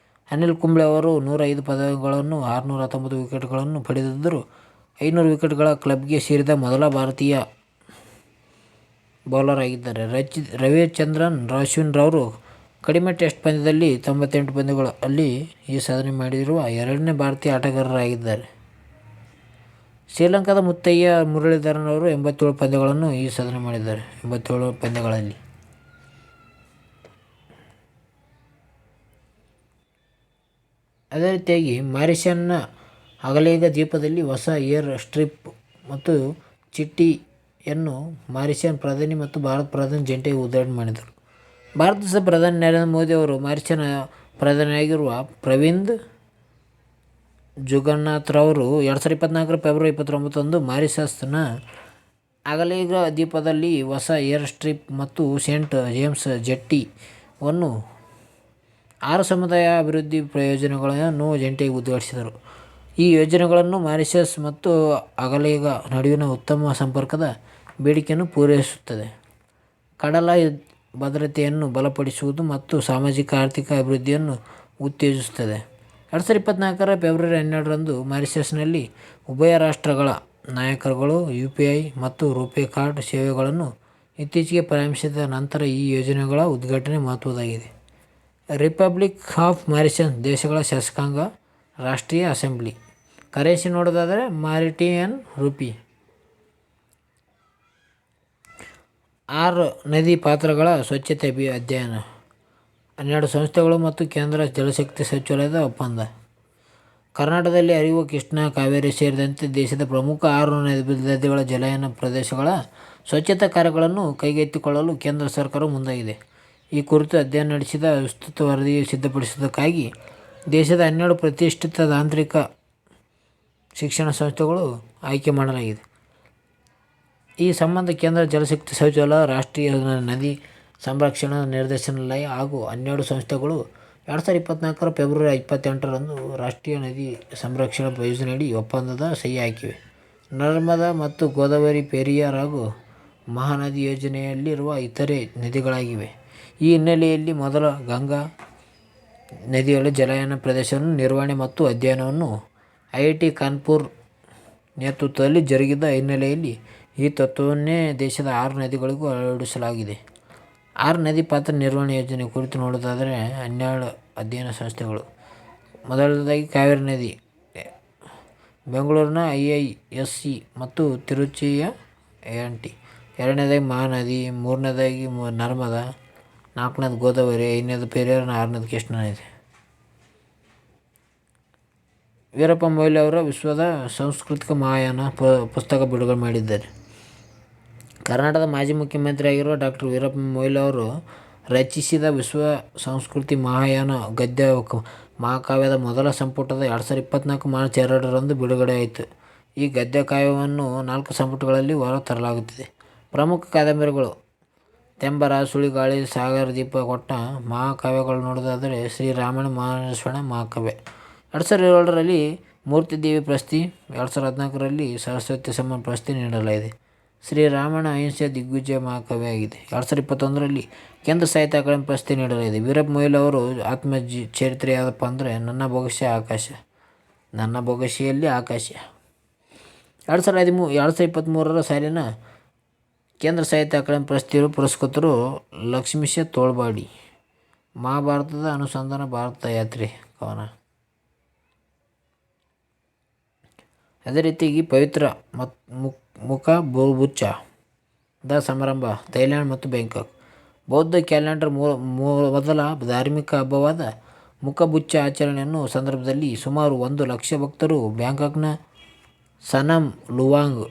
ಅನಿಲ್ ಕುಂಬ್ಳೆ ಅವರು 105 ಪಂದ್ಯಗಳನ್ನು 619 ವಿಕೆಟ್ಗಳನ್ನು ಪಡೆದಿದ್ದರು. 500 ವಿಕೆಟ್ಗಳ ಕ್ಲಬ್ಗೆ ಸೇರಿದ ಮೊದಲ ಭಾರತೀಯ ಬೌಲರ್ ಆಗಿದ್ದಾರೆ. ರವಿಚಂದ್ರನ್ ಅಶ್ವಿನ್ ರವರು ಕಡಿಮೆ ಟೆಸ್ಟ್ ಪಂದ್ಯದಲ್ಲಿ 98 ಪಂದ್ಯಗಳಲ್ಲಿ ಈ ಸಾಧನೆ ಮಾಡಿರುವ 2ನೇ ಭಾರತೀಯ ಆಟಗಾರರಾಗಿದ್ದಾರೆ. ಶ್ರೀಲಂಕಾದ ಮುತ್ತಯ್ಯ ಮುರಳೀಧರನ್ ಅವರು 87 ಪಂದ್ಯಗಳನ್ನು ಈ ಸಾಧನೆ ಮಾಡಿದ್ದಾರೆ. 87 ಪಂದ್ಯಗಳಲ್ಲಿ. ಅದೇ ರೀತಿಯಾಗಿ ಮಾರಿಷಸ್ನ ಅಗಲೇಗ ದ್ವೀಪದಲ್ಲಿ ಹೊಸ ಏರ್ ಸ್ಟ್ರಿಪ್ ಮತ್ತು ಚಿಟ್ಟಿಯನ್ನು ಮಾರಿಷಸ್ ಪ್ರಧಾನಿ ಮತ್ತು ಭಾರತ ಪ್ರಧಾನಿ ಜಂಟಿಯಾಗಿ ಉದ್ಘಾಟನೆ ಮಾಡಿದರು. ಭಾರತದ ಪ್ರಧಾನಿ ನರೇಂದ್ರ ಮೋದಿ ಅವರು ಮಾರಿಷಸ್ನ ಪ್ರಧಾನಿಯಾಗಿರುವ ಪ್ರವಿಂದ್ ಜುಗನ್ನಾಥ್ ರವರು 2024 ಫೆಬ್ರವರಿ 29ರಂದು ಮಾರಿಷಸ್ನ ಅಗಲೇಗ ದ್ವೀಪದಲ್ಲಿ ಹೊಸ ಏರ್ ಸ್ಟ್ರಿಪ್ ಮತ್ತು ಸೇಂಟ್ ಜೇಮ್ಸ್ ಜೆಟ್ಟಿವನ್ನು 6 ಸಮುದಾಯ ಅಭಿವೃದ್ಧಿ ಯೋಜನೆಗಳನ್ನು ಜಂಟಿಯಾಗಿ ಉದ್ಘಾಟಿಸಿದರು. ಈ ಯೋಜನೆಗಳನ್ನು ಮಾರಿಷಸ್ ಮತ್ತು ಅಗಲೇಗ ನಡುವಿನ ಉತ್ತಮ ಸಂಪರ್ಕದ ಬೇಡಿಕೆಯನ್ನು ಪೂರೈಸುತ್ತದೆ, ಕಡಲ ಭದ್ರತೆಯನ್ನು ಬಲಪಡಿಸುವುದು ಮತ್ತು ಸಾಮಾಜಿಕ ಆರ್ಥಿಕ ಅಭಿವೃದ್ಧಿಯನ್ನು ಉತ್ತೇಜಿಸುತ್ತದೆ. 2024 ಫೆಬ್ರವರಿ 12ರಂದು ಮಾರಿಷಸ್ನಲ್ಲಿ ಉಭಯ ರಾಷ್ಟ್ರಗಳ ನಾಯಕರುಗಳು UPI ಮತ್ತು ರುಪೇ ಕಾರ್ಡ್ ಸೇವೆಗಳನ್ನು ಇತ್ತೀಚೆಗೆ ಪ್ರಾರಂಭಿಸಿದ ನಂತರ ಈ ಯೋಜನೆಗಳ ಉದ್ಘಾಟನೆ ಮಹತ್ವದ್ದಾಗಿದೆ. ರಿಪಬ್ಲಿಕ್ ಆಫ್ ಮಾರಿಷಸ್ ದೇಶಗಳ ಶಾಸಕಾಂಗ ರಾಷ್ಟ್ರೀಯ ಅಸೆಂಬ್ಲಿ. ಕರೆನ್ಸಿ ನೋಡೋದಾದರೆ ಮಾರಿಟಿಯನ್ ರುಪಿ. 6 ನದಿ ಪಾತ್ರಗಳ ಸ್ವಚ್ಛತೆ ಅಧ್ಯಯನ. 12 ಸಂಸ್ಥೆಗಳು ಮತ್ತು ಕೇಂದ್ರ ಜಲಶಕ್ತಿ ಸಚಿವಾಲಯದ ಒಪ್ಪಂದ. ಕರ್ನಾಟಕದಲ್ಲಿ ಹರಿಯುವ ಕೃಷ್ಣಾ, ಕಾವೇರಿ ಸೇರಿದಂತೆ ದೇಶದ ಪ್ರಮುಖ 6 ನದಿಗಳ ಜಲಾನಯನ ಪ್ರದೇಶಗಳ ಸ್ವಚ್ಛತಾ ಕಾರ್ಯಗಳನ್ನು ಕೈಗೆತ್ತಿಕೊಳ್ಳಲು ಕೇಂದ್ರ ಸರ್ಕಾರ ಮುಂದಾಗಿದೆ. ಈ ಕುರಿತು ಅಧ್ಯಯನ ನಡೆಸಿ ವಿಸ್ತೃತ ವರದಿ ಸಿದ್ಧಪಡಿಸುವುದಕ್ಕಾಗಿ ದೇಶದ 12 ಪ್ರತಿಷ್ಠಿತ ತಾಂತ್ರಿಕ ಶಿಕ್ಷಣ ಸಂಸ್ಥೆಗಳು ಆಯ್ಕೆ ಮಾಡಲಾಗಿದೆ. ಈ ಸಂಬಂಧ ಕೇಂದ್ರ ಜಲಶಕ್ತಿ ಸಚಿವಾಲಯ, ರಾಷ್ಟ್ರೀಯ ನದಿ ಸಂರಕ್ಷಣಾ ನಿರ್ದೇಶನಾಲಯ ಹಾಗೂ 12 ಸಂಸ್ಥೆಗಳು 2024 ಫೆಬ್ರವರಿ 28ರಂದು ರಾಷ್ಟ್ರೀಯ ನದಿ ಸಂರಕ್ಷಣಾ ಯೋಜನೆಯಡಿ ಒಪ್ಪಂದದ ಸಹಿ ಹಾಕಿವೆ. ನರ್ಮದಾ ಮತ್ತು ಗೋದಾವರಿ ಪೆರಿಯಾರ್ ಹಾಗೂ ಮಹಾನದಿ ಯೋಜನೆಯಲ್ಲಿರುವ ಇತರೆ ನದಿಗಳಾಗಿವೆ. ಈ ಹಿನ್ನೆಲೆಯಲ್ಲಿ ಮೊದಲ ಗಂಗಾ ನದಿಗಳ ಜಲಾನಯನ ಪ್ರದೇಶಗಳ ನಿರ್ವಹಣೆ ಮತ್ತು ಅಧ್ಯಯನವನ್ನು IIT ಕಾನ್ಪುರ್ ನೇತೃತ್ವದಲ್ಲಿ ಜರುಗಿದ ಹಿನ್ನೆಲೆಯಲ್ಲಿ ಈ ತತ್ವವನ್ನೇ ದೇಶದ 6 ನದಿಗಳಿಗೂ ಅಳವಡಿಸಲಾಗಿದೆ. 6 ನದಿ ಪಾತ್ರ ನಿರ್ವಹಣೆ ಯೋಜನೆ ಕುರಿತು ನೋಡೋದಾದರೆ 12 ಅಧ್ಯಯನ ಸಂಸ್ಥೆಗಳು. ಮೊದಲನೇದಾಗಿ ಕಾವೇರಿ ನದಿ, ಬೆಂಗಳೂರಿನ IISc ಮತ್ತು ತಿರುಚಿಯ IIT. ಎರಡನೇದಾಗಿ ಮಹಾನದಿ, ಮೂರನೇದಾಗಿ ನರ್ಮದಾ, ನಾಲ್ಕನೇದು ಗೋದಾವರಿ, ಐದನೇದು ಪೆರಿಯಾರ್, ಆರನೇದು ಕೃಷ್ಣಾ ನದಿ. ವೀರಪ್ಪ ಮೊಯ್ಲಿ ಅವರ ವಿಶ್ವದ ಸಾಂಸ್ಕೃತಿಕ ಮಹಾಯಾನ ಪುಸ್ತಕ ಬಿಡುಗಡೆ ಮಾಡಿದ್ದಾರೆ. ಕರ್ನಾಟಕದ ಮಾಜಿ ಮುಖ್ಯಮಂತ್ರಿಯಾಗಿರುವ ಡಾ. ವೀರಪ್ಪ ಮೊಯ್ಲಿ ಅವರು ರಚಿಸಿದ ವಿಶ್ವ ಸಂಸ್ಕೃತಿ ಮಹಾಯಾನ ಗದ್ಯ ಮಹಾಕಾವ್ಯದ ಮೊದಲ ಸಂಪುಟದ 2024 ಮಾರ್ಚ್ 2ರಂದು ಬಿಡುಗಡೆಯಾಯಿತು. ಈ ಗದ್ಯ ಕಾವ್ಯವನ್ನು 4 ಸಂಪುಟಗಳಲ್ಲಿ ಹೊರ ತರಲಾಗುತ್ತಿದೆ. ಪ್ರಮುಖ ಕಾದಂಬರಿಗಳು: ತೆಂಬರ, ಸುಳಿಗಾಳಿ, ಸಾಗರದೀಪ. ಕೊಟ್ಟ ಮಹಾಕಾವ್ಯಗಳು ನೋಡೋದಾದರೆ ಶ್ರೀರಾಮಾಯಣ, ಮಹಾಭಾರತ ಮಹಾಕಾವ್ಯ. 2007ರಲ್ಲಿ ಮೂರ್ತಿದೇವಿ ಪ್ರಶಸ್ತಿ, 2014ರಲ್ಲಿ ಸರಸ್ವತಿ ಸಮ್ಮಾನ್ ಪ್ರಶಸ್ತಿ ನೀಡಲಾಗಿದೆ. ಶ್ರೀರಾಮಾಯಣ ಅಹಿಂಸೆಯ ದಿಗ್ವಿಜಯ ಮಹಾಕಾವ್ಯ ಆಗಿದೆ. 2021ರಲ್ಲಿ ಕೇಂದ್ರ ಸಾಹಿತ್ಯ ಅಕಾಡೆಮಿ ಪ್ರಶಸ್ತಿ ನೀಡಲಾಗಿದೆ. ವೀರಪ್ಪ ಮೊಯ್ಲಿ ಅವರ ಆತ್ಮಚರಿತ್ರೆ ಯಾವುದಪ್ಪ ಅಂದರೆ ನನ್ನ ಬೊಗಸೆಯಲ್ಲಿ ಆಕಾಶ. 2023 ಸಾಲಿನ ಕೇಂದ್ರ ಸಾಹಿತ್ಯ ಅಕಾಡೆಮಿ ಪ್ರಶಸ್ತಿ ಪುರಸ್ಕೃತರು ಲಕ್ಷ್ಮೀಶ ತೋಳ್ಪಾಡಿ. ಮಹಾಭಾರತದ ಅನುಸಂಧಾನ ಭಾರತ ಯಾತ್ರೆ ಕವನ. ಅದೇ ರೀತಿಯಾಗಿ ಪವಿತ್ರ ಮುಖ ಬುಚ್ಚ ದ ಸಮಾರಂಭ ಥೈಲ್ಯಾಂಡ್ ಮತ್ತು ಬ್ಯಾಂಕಾಕ್. ಬೌದ್ಧ ಕ್ಯಾಲೆಂಡರ್ ಮೊದಲ ಧಾರ್ಮಿಕ ಹಬ್ಬವಾದ ಮುಖಬುಚ್ಚ ಆಚರಣೆಯನ್ನು ಸಂದರ್ಭದಲ್ಲಿ ಸುಮಾರು 1,00,000 ಭಕ್ತರು ಬ್ಯಾಂಕಾಕ್ನ ಸನಾಮ್ ಲುವಾಂಗ್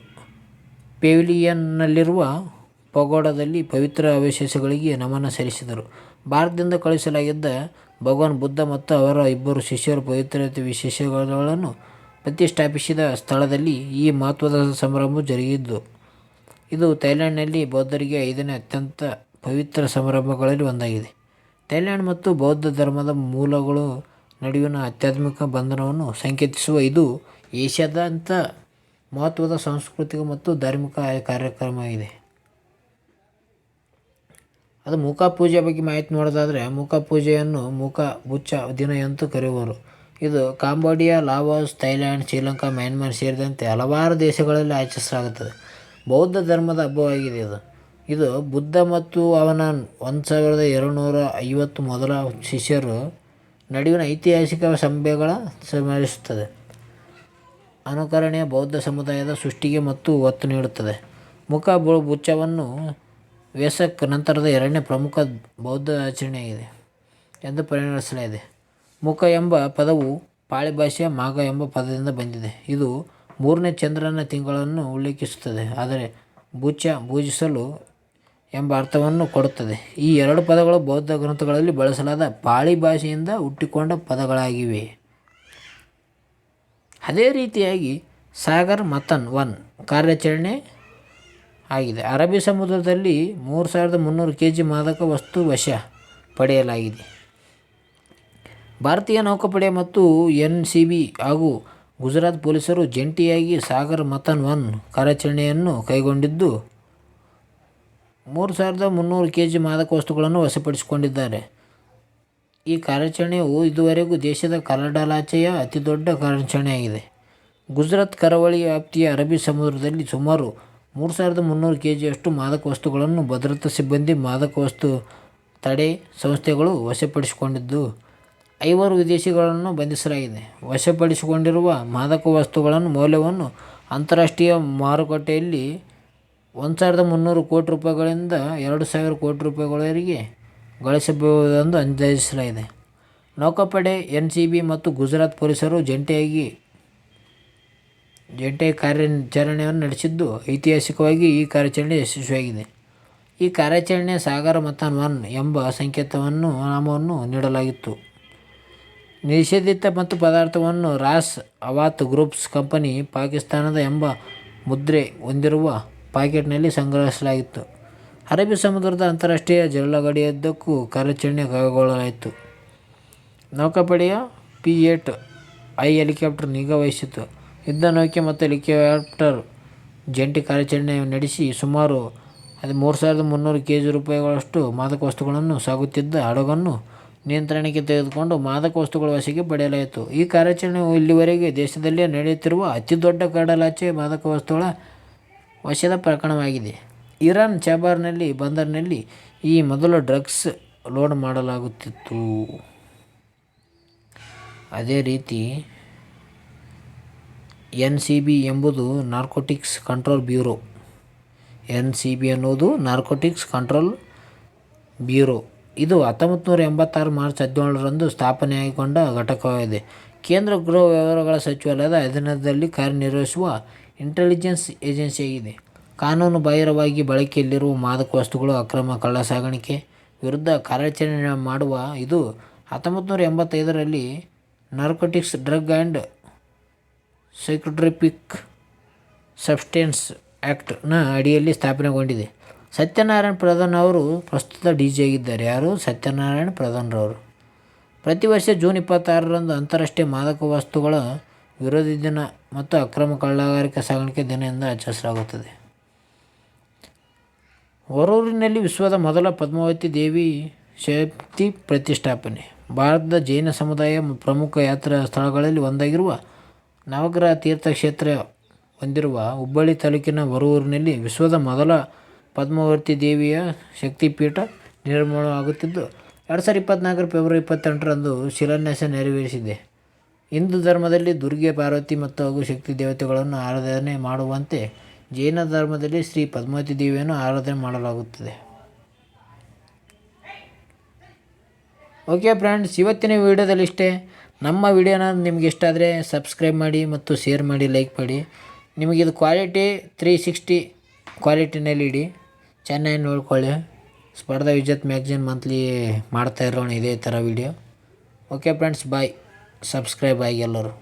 ಪೆವಿಲಿಯನ್ನಲ್ಲಿರುವ ಪಗೋಡಾದಲ್ಲಿ ಪವಿತ್ರ ಅವಶೇಷಗಳಿಗೆ ನಮನ ಸಲ್ಲಿಸಿದರು. ಭಾರತದಿಂದ ಕಳುಹಿಸಲಾಗಿದ್ದ ಭಗವಾನ್ ಬುದ್ಧ ಮತ್ತು ಅವರ 2 ಶಿಷ್ಯರು ಪವಿತ್ರತೆ ವಿಶೇಷಗಳನ್ನು ಪ್ರತಿಷ್ಠಾಪಿಸಿದ ಸ್ಥಳದಲ್ಲಿ ಈ ಮಹತ್ವದ ಸಮಾರಂಭವು ಜರುಗಿದ್ದು, ಇದು ಥೈಲ್ಯಾಂಡ್ನಲ್ಲಿ ಬೌದ್ಧರಿಗೆ 5ನೇ ಅತ್ಯಂತ ಪವಿತ್ರ ಸಮಾರಂಭಗಳಲ್ಲಿ ಒಂದಾಗಿದೆ. ಥೈಲ್ಯಾಂಡ್ ಮತ್ತು ಬೌದ್ಧ ಧರ್ಮದ ಮೂಲಗಳ ನಡುವಿನ ಆಧ್ಯಾತ್ಮಿಕ ಬಂಧನವನ್ನು ಸಂಕೇತಿಸುವ ಇದು ಏಷ್ಯಾದಾದ್ಯಂತ ಮಹತ್ವದ ಸಾಂಸ್ಕೃತಿಕ ಮತ್ತು ಧಾರ್ಮಿಕ ಕಾರ್ಯಕ್ರಮವಾಗಿದೆ. ಅದು ಮುಖ ಪೂಜೆ ಬಗ್ಗೆ ಮಾಹಿತಿ ನೋಡೋದಾದರೆ, ಮುಖ ಪೂಜೆಯನ್ನು ಮುಖ ಬುಚ್ಚ ದಿನ ಎಂದು ಕರೆಯುವರು. ಇದು Cambodia, Laos, Thailand, Sri Lanka, Myanmar ಸೇರಿದಂತೆ ಹಲವಾರು ದೇಶಗಳಲ್ಲಿ ಆಚರಿಸಲಾಗುತ್ತದೆ. ಬೌದ್ಧ ಧರ್ಮದ ಹಬ್ಬವಾಗಿದೆ. ಇದು ಬುದ್ಧ ಮತ್ತು ಅವನ 1250 ಮೊದಲ ಶಿಷ್ಯರ ನಡುವಿನ ಐತಿಹಾಸಿಕ ಸಭೆಗಳ ಸ್ಮರಿಸುತ್ತದೆ. ಅನುಕರಣೆಯ ಬೌದ್ಧ ಸಮುದಾಯದ ಸೃಷ್ಟಿಗೆ ಮತ್ತು ಒತ್ತು ನೀಡುತ್ತದೆ. ಮುಖ ಬುಚ್ಚವನ್ನು ವೆಸಕ್ ನಂತರದ 2ನೇ ಪ್ರಮುಖ ಬೌದ್ಧ ಆಚರಣೆಯಾಗಿದೆ ಎಂದು ಪರಿಗಣಿಸಲಾಗಿದೆ. ಮುಖ ಎಂಬ ಪದವು ಪಾಳಿ ಭಾಷೆಯ ಮಾಘ ಎಂಬ ಪದದಿಂದ ಬಂದಿದೆ. ಇದು 3ನೇ ಚಂದ್ರನ ತಿಂಗಳನ್ನು ಉಲ್ಲೇಖಿಸುತ್ತದೆ, ಆದರೆ ಬುಚ್ಚ ಪೂಜಿಸಲು ಎಂಬ ಅರ್ಥವನ್ನು ಕೊಡುತ್ತದೆ. ಈ 2 ಪದಗಳು ಬೌದ್ಧ ಗ್ರಂಥಗಳಲ್ಲಿ ಬಳಸಲಾದ ಪಾಳಿ ಭಾಷೆಯಿಂದ ಹುಟ್ಟಿಕೊಂಡ ಪದಗಳಾಗಿವೆ. ಅದೇ ರೀತಿಯಾಗಿ ಸಾಗರ್ ಮಥನ್ 1 ಕಾರ್ಯಾಚರಣೆ ಆಗಿದೆ. ಅರಬ್ಬಿ ಸಮುದ್ರದಲ್ಲಿ 3,300 kg ಮಾದಕ ವಸ್ತು ವಶ ಪಡೆಯಲಾಗಿದೆ. ಭಾರತೀಯ ನೌಕಾಪಡೆ ಮತ್ತು NCB ಹಾಗೂ ಗುಜರಾತ್ ಪೊಲೀಸರು ಜಂಟಿಯಾಗಿ ಸಾಗರ್ ಮಥನ್ 1 ಕಾರ್ಯಾಚರಣೆಯನ್ನು ಕೈಗೊಂಡಿದ್ದು 3,300 kg ಮಾದಕ ವಸ್ತುಗಳನ್ನು ವಶಪಡಿಸಿಕೊಂಡಿದ್ದಾರೆ. ಈ ಕಾರ್ಯಾಚರಣೆಯು ಇದುವರೆಗೂ ದೇಶದ ಕಡಲಾಚೆಯ ಅತಿದೊಡ್ಡ ಕಾರ್ಯಾಚರಣೆಯಾಗಿದೆ. ಗುಜರಾತ್ ಕರಾವಳಿ ವ್ಯಾಪ್ತಿಯ ಅರಬ್ಬಿ ಸಮುದ್ರದಲ್ಲಿ ಸುಮಾರು 3,300 kgಯಷ್ಟು ಮಾದಕ ವಸ್ತುಗಳನ್ನು ಭದ್ರತಾ ಸಿಬ್ಬಂದಿ, ಮಾದಕ ವಸ್ತು ತಡೆ ಸಂಸ್ಥೆಗಳು ವಶಪಡಿಸಿಕೊಂಡಿದ್ದು, 5 ವಿದೇಶಿಗಳನ್ನು ಬಂಧಿಸಲಾಗಿದೆ. ವಶಪಡಿಸಿಕೊಂಡಿರುವ ಮಾದಕ ವಸ್ತುಗಳ ಮೌಲ್ಯವನ್ನು ಅಂತಾರಾಷ್ಟ್ರೀಯ ಮಾರುಕಟ್ಟೆಯಲ್ಲಿ 1,300 ಕೋಟಿ ರೂಪಾಯಿಗಳಿಂದ 2,000 ಕೋಟಿ ರೂಪಾಯಿಗಳವರೆಗೆ ಗಳಿಸಬಹುದೆಂದು ಅಂದಾಜಿಸಲಾಗಿದೆ. ನೌಕಾಪಡೆ, NCB ಮತ್ತು ಗುಜರಾತ್ ಪೊಲೀಸರು ಜಂಟಿಯಾಗಿ ಕಾರ್ಯಾಚರಣೆಯನ್ನು ನಡೆಸಿದ್ದು, ಐತಿಹಾಸಿಕವಾಗಿ ಈ ಕಾರ್ಯಾಚರಣೆ ಯಶಸ್ವಿಯಾಗಿದೆ. ಈ ಕಾರ್ಯಾಚರಣೆ ಸಾಗರ್ ಮಥನ್ 1 ಎಂಬ ನಾಮವನ್ನು ನೀಡಲಾಗಿತ್ತು. ನಿಷೇಧಿತ ಮತ್ತು ಪದಾರ್ಥವನ್ನು ರಾಸ್ ಅವಾತ್ ಗ್ರೂಪ್ಸ್ ಕಂಪನಿ ಪಾಕಿಸ್ತಾನದ ಎಂಬ ಮುದ್ರೆ ಹೊಂದಿರುವ ಪ್ಯಾಕೆಟ್ನಲ್ಲಿ ಸಂಗ್ರಹಿಸಲಾಗಿತ್ತು. ಅರಬ್ಬಿ ಸಮುದ್ರದ ಅಂತಾರಾಷ್ಟ್ರೀಯ ಜಲಗಡಿಯುದ್ದಕ್ಕೂ ಕಾರ್ಯಾಚರಣೆ ಕೈಗೊಳ್ಳಲಾಯಿತು. ನೌಕಾಪಡೆಯ P-8I ಹೆಲಿಕಾಪ್ಟರ್ ನಿಗಾ ವಹಿಸಿತು. ಯುದ್ಧ ನೌಕೆ ಮತ್ತು ಹೆಲಿಕಾಪ್ಟರ್ ಜಂಟಿ ಕಾರ್ಯಾಚರಣೆ ನಡೆಸಿ ಸುಮಾರು 3,300 kg ರೂಪಾಯಿಗಳಷ್ಟು ಮಾದಕ ವಸ್ತುಗಳನ್ನು ಸಾಗುತ್ತಿದ್ದ ಹಡಗನ್ನು ನಿಯಂತ್ರಣಕ್ಕೆ ತೆಗೆದುಕೊಂಡು ಮಾದಕ ವಸ್ತುಗಳ ವಶಕ್ಕೆ ಪಡೆಯಲಾಯಿತು. ಈ ಕಾರ್ಯಾಚರಣೆಯು ಇಲ್ಲಿವರೆಗೆ ದೇಶದಲ್ಲೇ ನಡೆಯುತ್ತಿರುವ ಅತಿದೊಡ್ಡ ಕಡಲಾಚೆ ಮಾದಕ ವಸ್ತುಗಳ ವಶದ ಪ್ರಕರಣವಾಗಿದೆ. ಇರಾನ್ ಚಾಬಾರ್ ಬಂದರಿನಲ್ಲಿ ಈ ಮೊದಲು ಡ್ರಗ್ಸ್ ಲೋಡ್ ಮಾಡಲಾಗುತ್ತಿತ್ತು. ಅದೇ ರೀತಿ NCB ಎಂಬುದು ನಾರ್ಕೋಟಿಕ್ಸ್ ಕಂಟ್ರೋಲ್ ಬ್ಯೂರೋ. NCB ಅನ್ನುವುದು ನಾರ್ಕೋಟಿಕ್ಸ್ ಕಂಟ್ರೋಲ್ ಬ್ಯೂರೋ. ಇದು 1986 ಮಾರ್ಚ್ 17ರಂದು ಸ್ಥಾಪನೆಗೊಂಡ ಘಟಕವಾಗಿದೆ. ಕೇಂದ್ರ ಗೃಹ ವ್ಯವಹಾರಗಳ ಸಚಿವಾಲಯದ ಅಧೀನದಲ್ಲಿ ಕಾರ್ಯನಿರ್ವಹಿಸುವ ಇಂಟೆಲಿಜೆನ್ಸ್ ಏಜೆನ್ಸಿಯಾಗಿದೆ. ಕಾನೂನು ಬಾಹಿರವಾಗಿ ಬಳಕೆಯಲ್ಲಿರುವ ಮಾದಕ ವಸ್ತುಗಳ ಅಕ್ರಮ ಕಳ್ಳಸಾಗಣೆ ವಿರುದ್ಧ ಕಾರ್ಯಾಚರಣೆ ಮಾಡುವ ಇದು 1985ರಲ್ಲಿ narcotics, drug and psychotropic substance ಆ್ಯಕ್ಟ್ನ ಅಡಿಯಲ್ಲಿ ಸ್ಥಾಪನೆಗೊಂಡಿದೆ. ಸತ್ಯನಾರಾಯಣ್ ಪ್ರಧಾನ್ ಅವರು ಪ್ರಸ್ತುತ DG ಆಗಿದ್ದಾರೆ. ಯಾರು? ಸತ್ಯನಾರಾಯಣ್ ಪ್ರಧಾನ್ ರವರು. ಪ್ರತಿ ವರ್ಷ ಜೂನ್ 26ರಂದು ಅಂತಾರಾಷ್ಟ್ರೀಯ ಮಾದಕ ವಸ್ತುಗಳ ವಿರೋಧಿ ದಿನ ಮತ್ತು ಅಕ್ರಮ ಕಳ್ಳಗಾರಿಕೆ ಸಾಗಾಣಿಕೆ ದಿನ ಎಂದು ಆಚರಿಸಲಾಗುತ್ತದೆ. ವರೂರಿನಲ್ಲಿ ವಿಶ್ವದ ಮೊದಲ ಪದ್ಮಾವತಿ ದೇವಿ ಶಕ್ತಿ ಪ್ರತಿಷ್ಠಾಪನೆ. ಭಾರತದ ಜೈನ ಸಮುದಾಯ ಪ್ರಮುಖ ಯಾತ್ರಾ ಸ್ಥಳಗಳಲ್ಲಿ ಒಂದಾಗಿರುವ ನವಗ್ರಹ ತೀರ್ಥಕ್ಷೇತ್ರ ಹೊಂದಿರುವ ಹುಬ್ಬಳ್ಳಿ ತಾಲೂಕಿನ ವರೂರಿನಲ್ಲಿ ವಿಶ್ವದ ಮೊದಲ ಪದ್ಮಾವತಿ ದೇವಿಯ ಶಕ್ತಿಪೀಠ ನಿರ್ಮಾಣವಾಗುತ್ತಿದ್ದು, 2024 ಫೆಬ್ರವರಿ 28ರಂದು ಶಿಲಾನ್ಯಾಸ ನೆರವೇರಿಸಿದೆ. ಹಿಂದೂ ಧರ್ಮದಲ್ಲಿ ದುರ್ಗೆ, ಪಾರ್ವತಿ ಮತ್ತು ಹಾಗೂ ಶಕ್ತಿ ದೇವತೆಗಳನ್ನು ಆರಾಧನೆ ಮಾಡುವಂತೆ ಜೈನ ಧರ್ಮದಲ್ಲಿ ಶ್ರೀ ಪದ್ಮಾವತಿ ದೇವಿಯನ್ನು ಆರಾಧನೆ ಮಾಡಲಾಗುತ್ತದೆ. ಓಕೆ ಫ್ರೆಂಡ್ಸ್, ಇವತ್ತಿನ ವಿಡಿಯೋದಲ್ಲಿ ಇಷ್ಟೇ. ನಮ್ಮ ವಿಡಿಯೋನ ನಿಮಗೆ ಇಷ್ಟ ಆದರೆ ಸಬ್ಸ್ಕ್ರೈಬ್ ಮಾಡಿ ಮತ್ತು ಶೇರ್ ಮಾಡಿ, ಲೈಕ್ ಮಾಡಿ. ನಿಮಗಿದು ಕ್ವಾಲಿಟಿ 360 ಕ್ವಾಲಿಟಿನಲ್ಲಿ ಇಡಿ, ಚೆನ್ನಾಗಿ ನೋಡ್ಕೊಳ್ಳಿ. ಸ್ಪರ್ಧಾ ವಿಜೇತ್ ಮ್ಯಾಗ್ಝಿನ್ ಮಂತ್ಲಿ ಮಾಡ್ತಾ ಇರೋಣ ಇದೇ ಥರ ವಿಡಿಯೋ. ಓಕೆ ಫ್ರೆಂಡ್ಸ್, ಬಾಯ್. ಸಬ್ಸ್ಕ್ರೈಬ್ ಆಗಿ ಎಲ್ಲರೂ.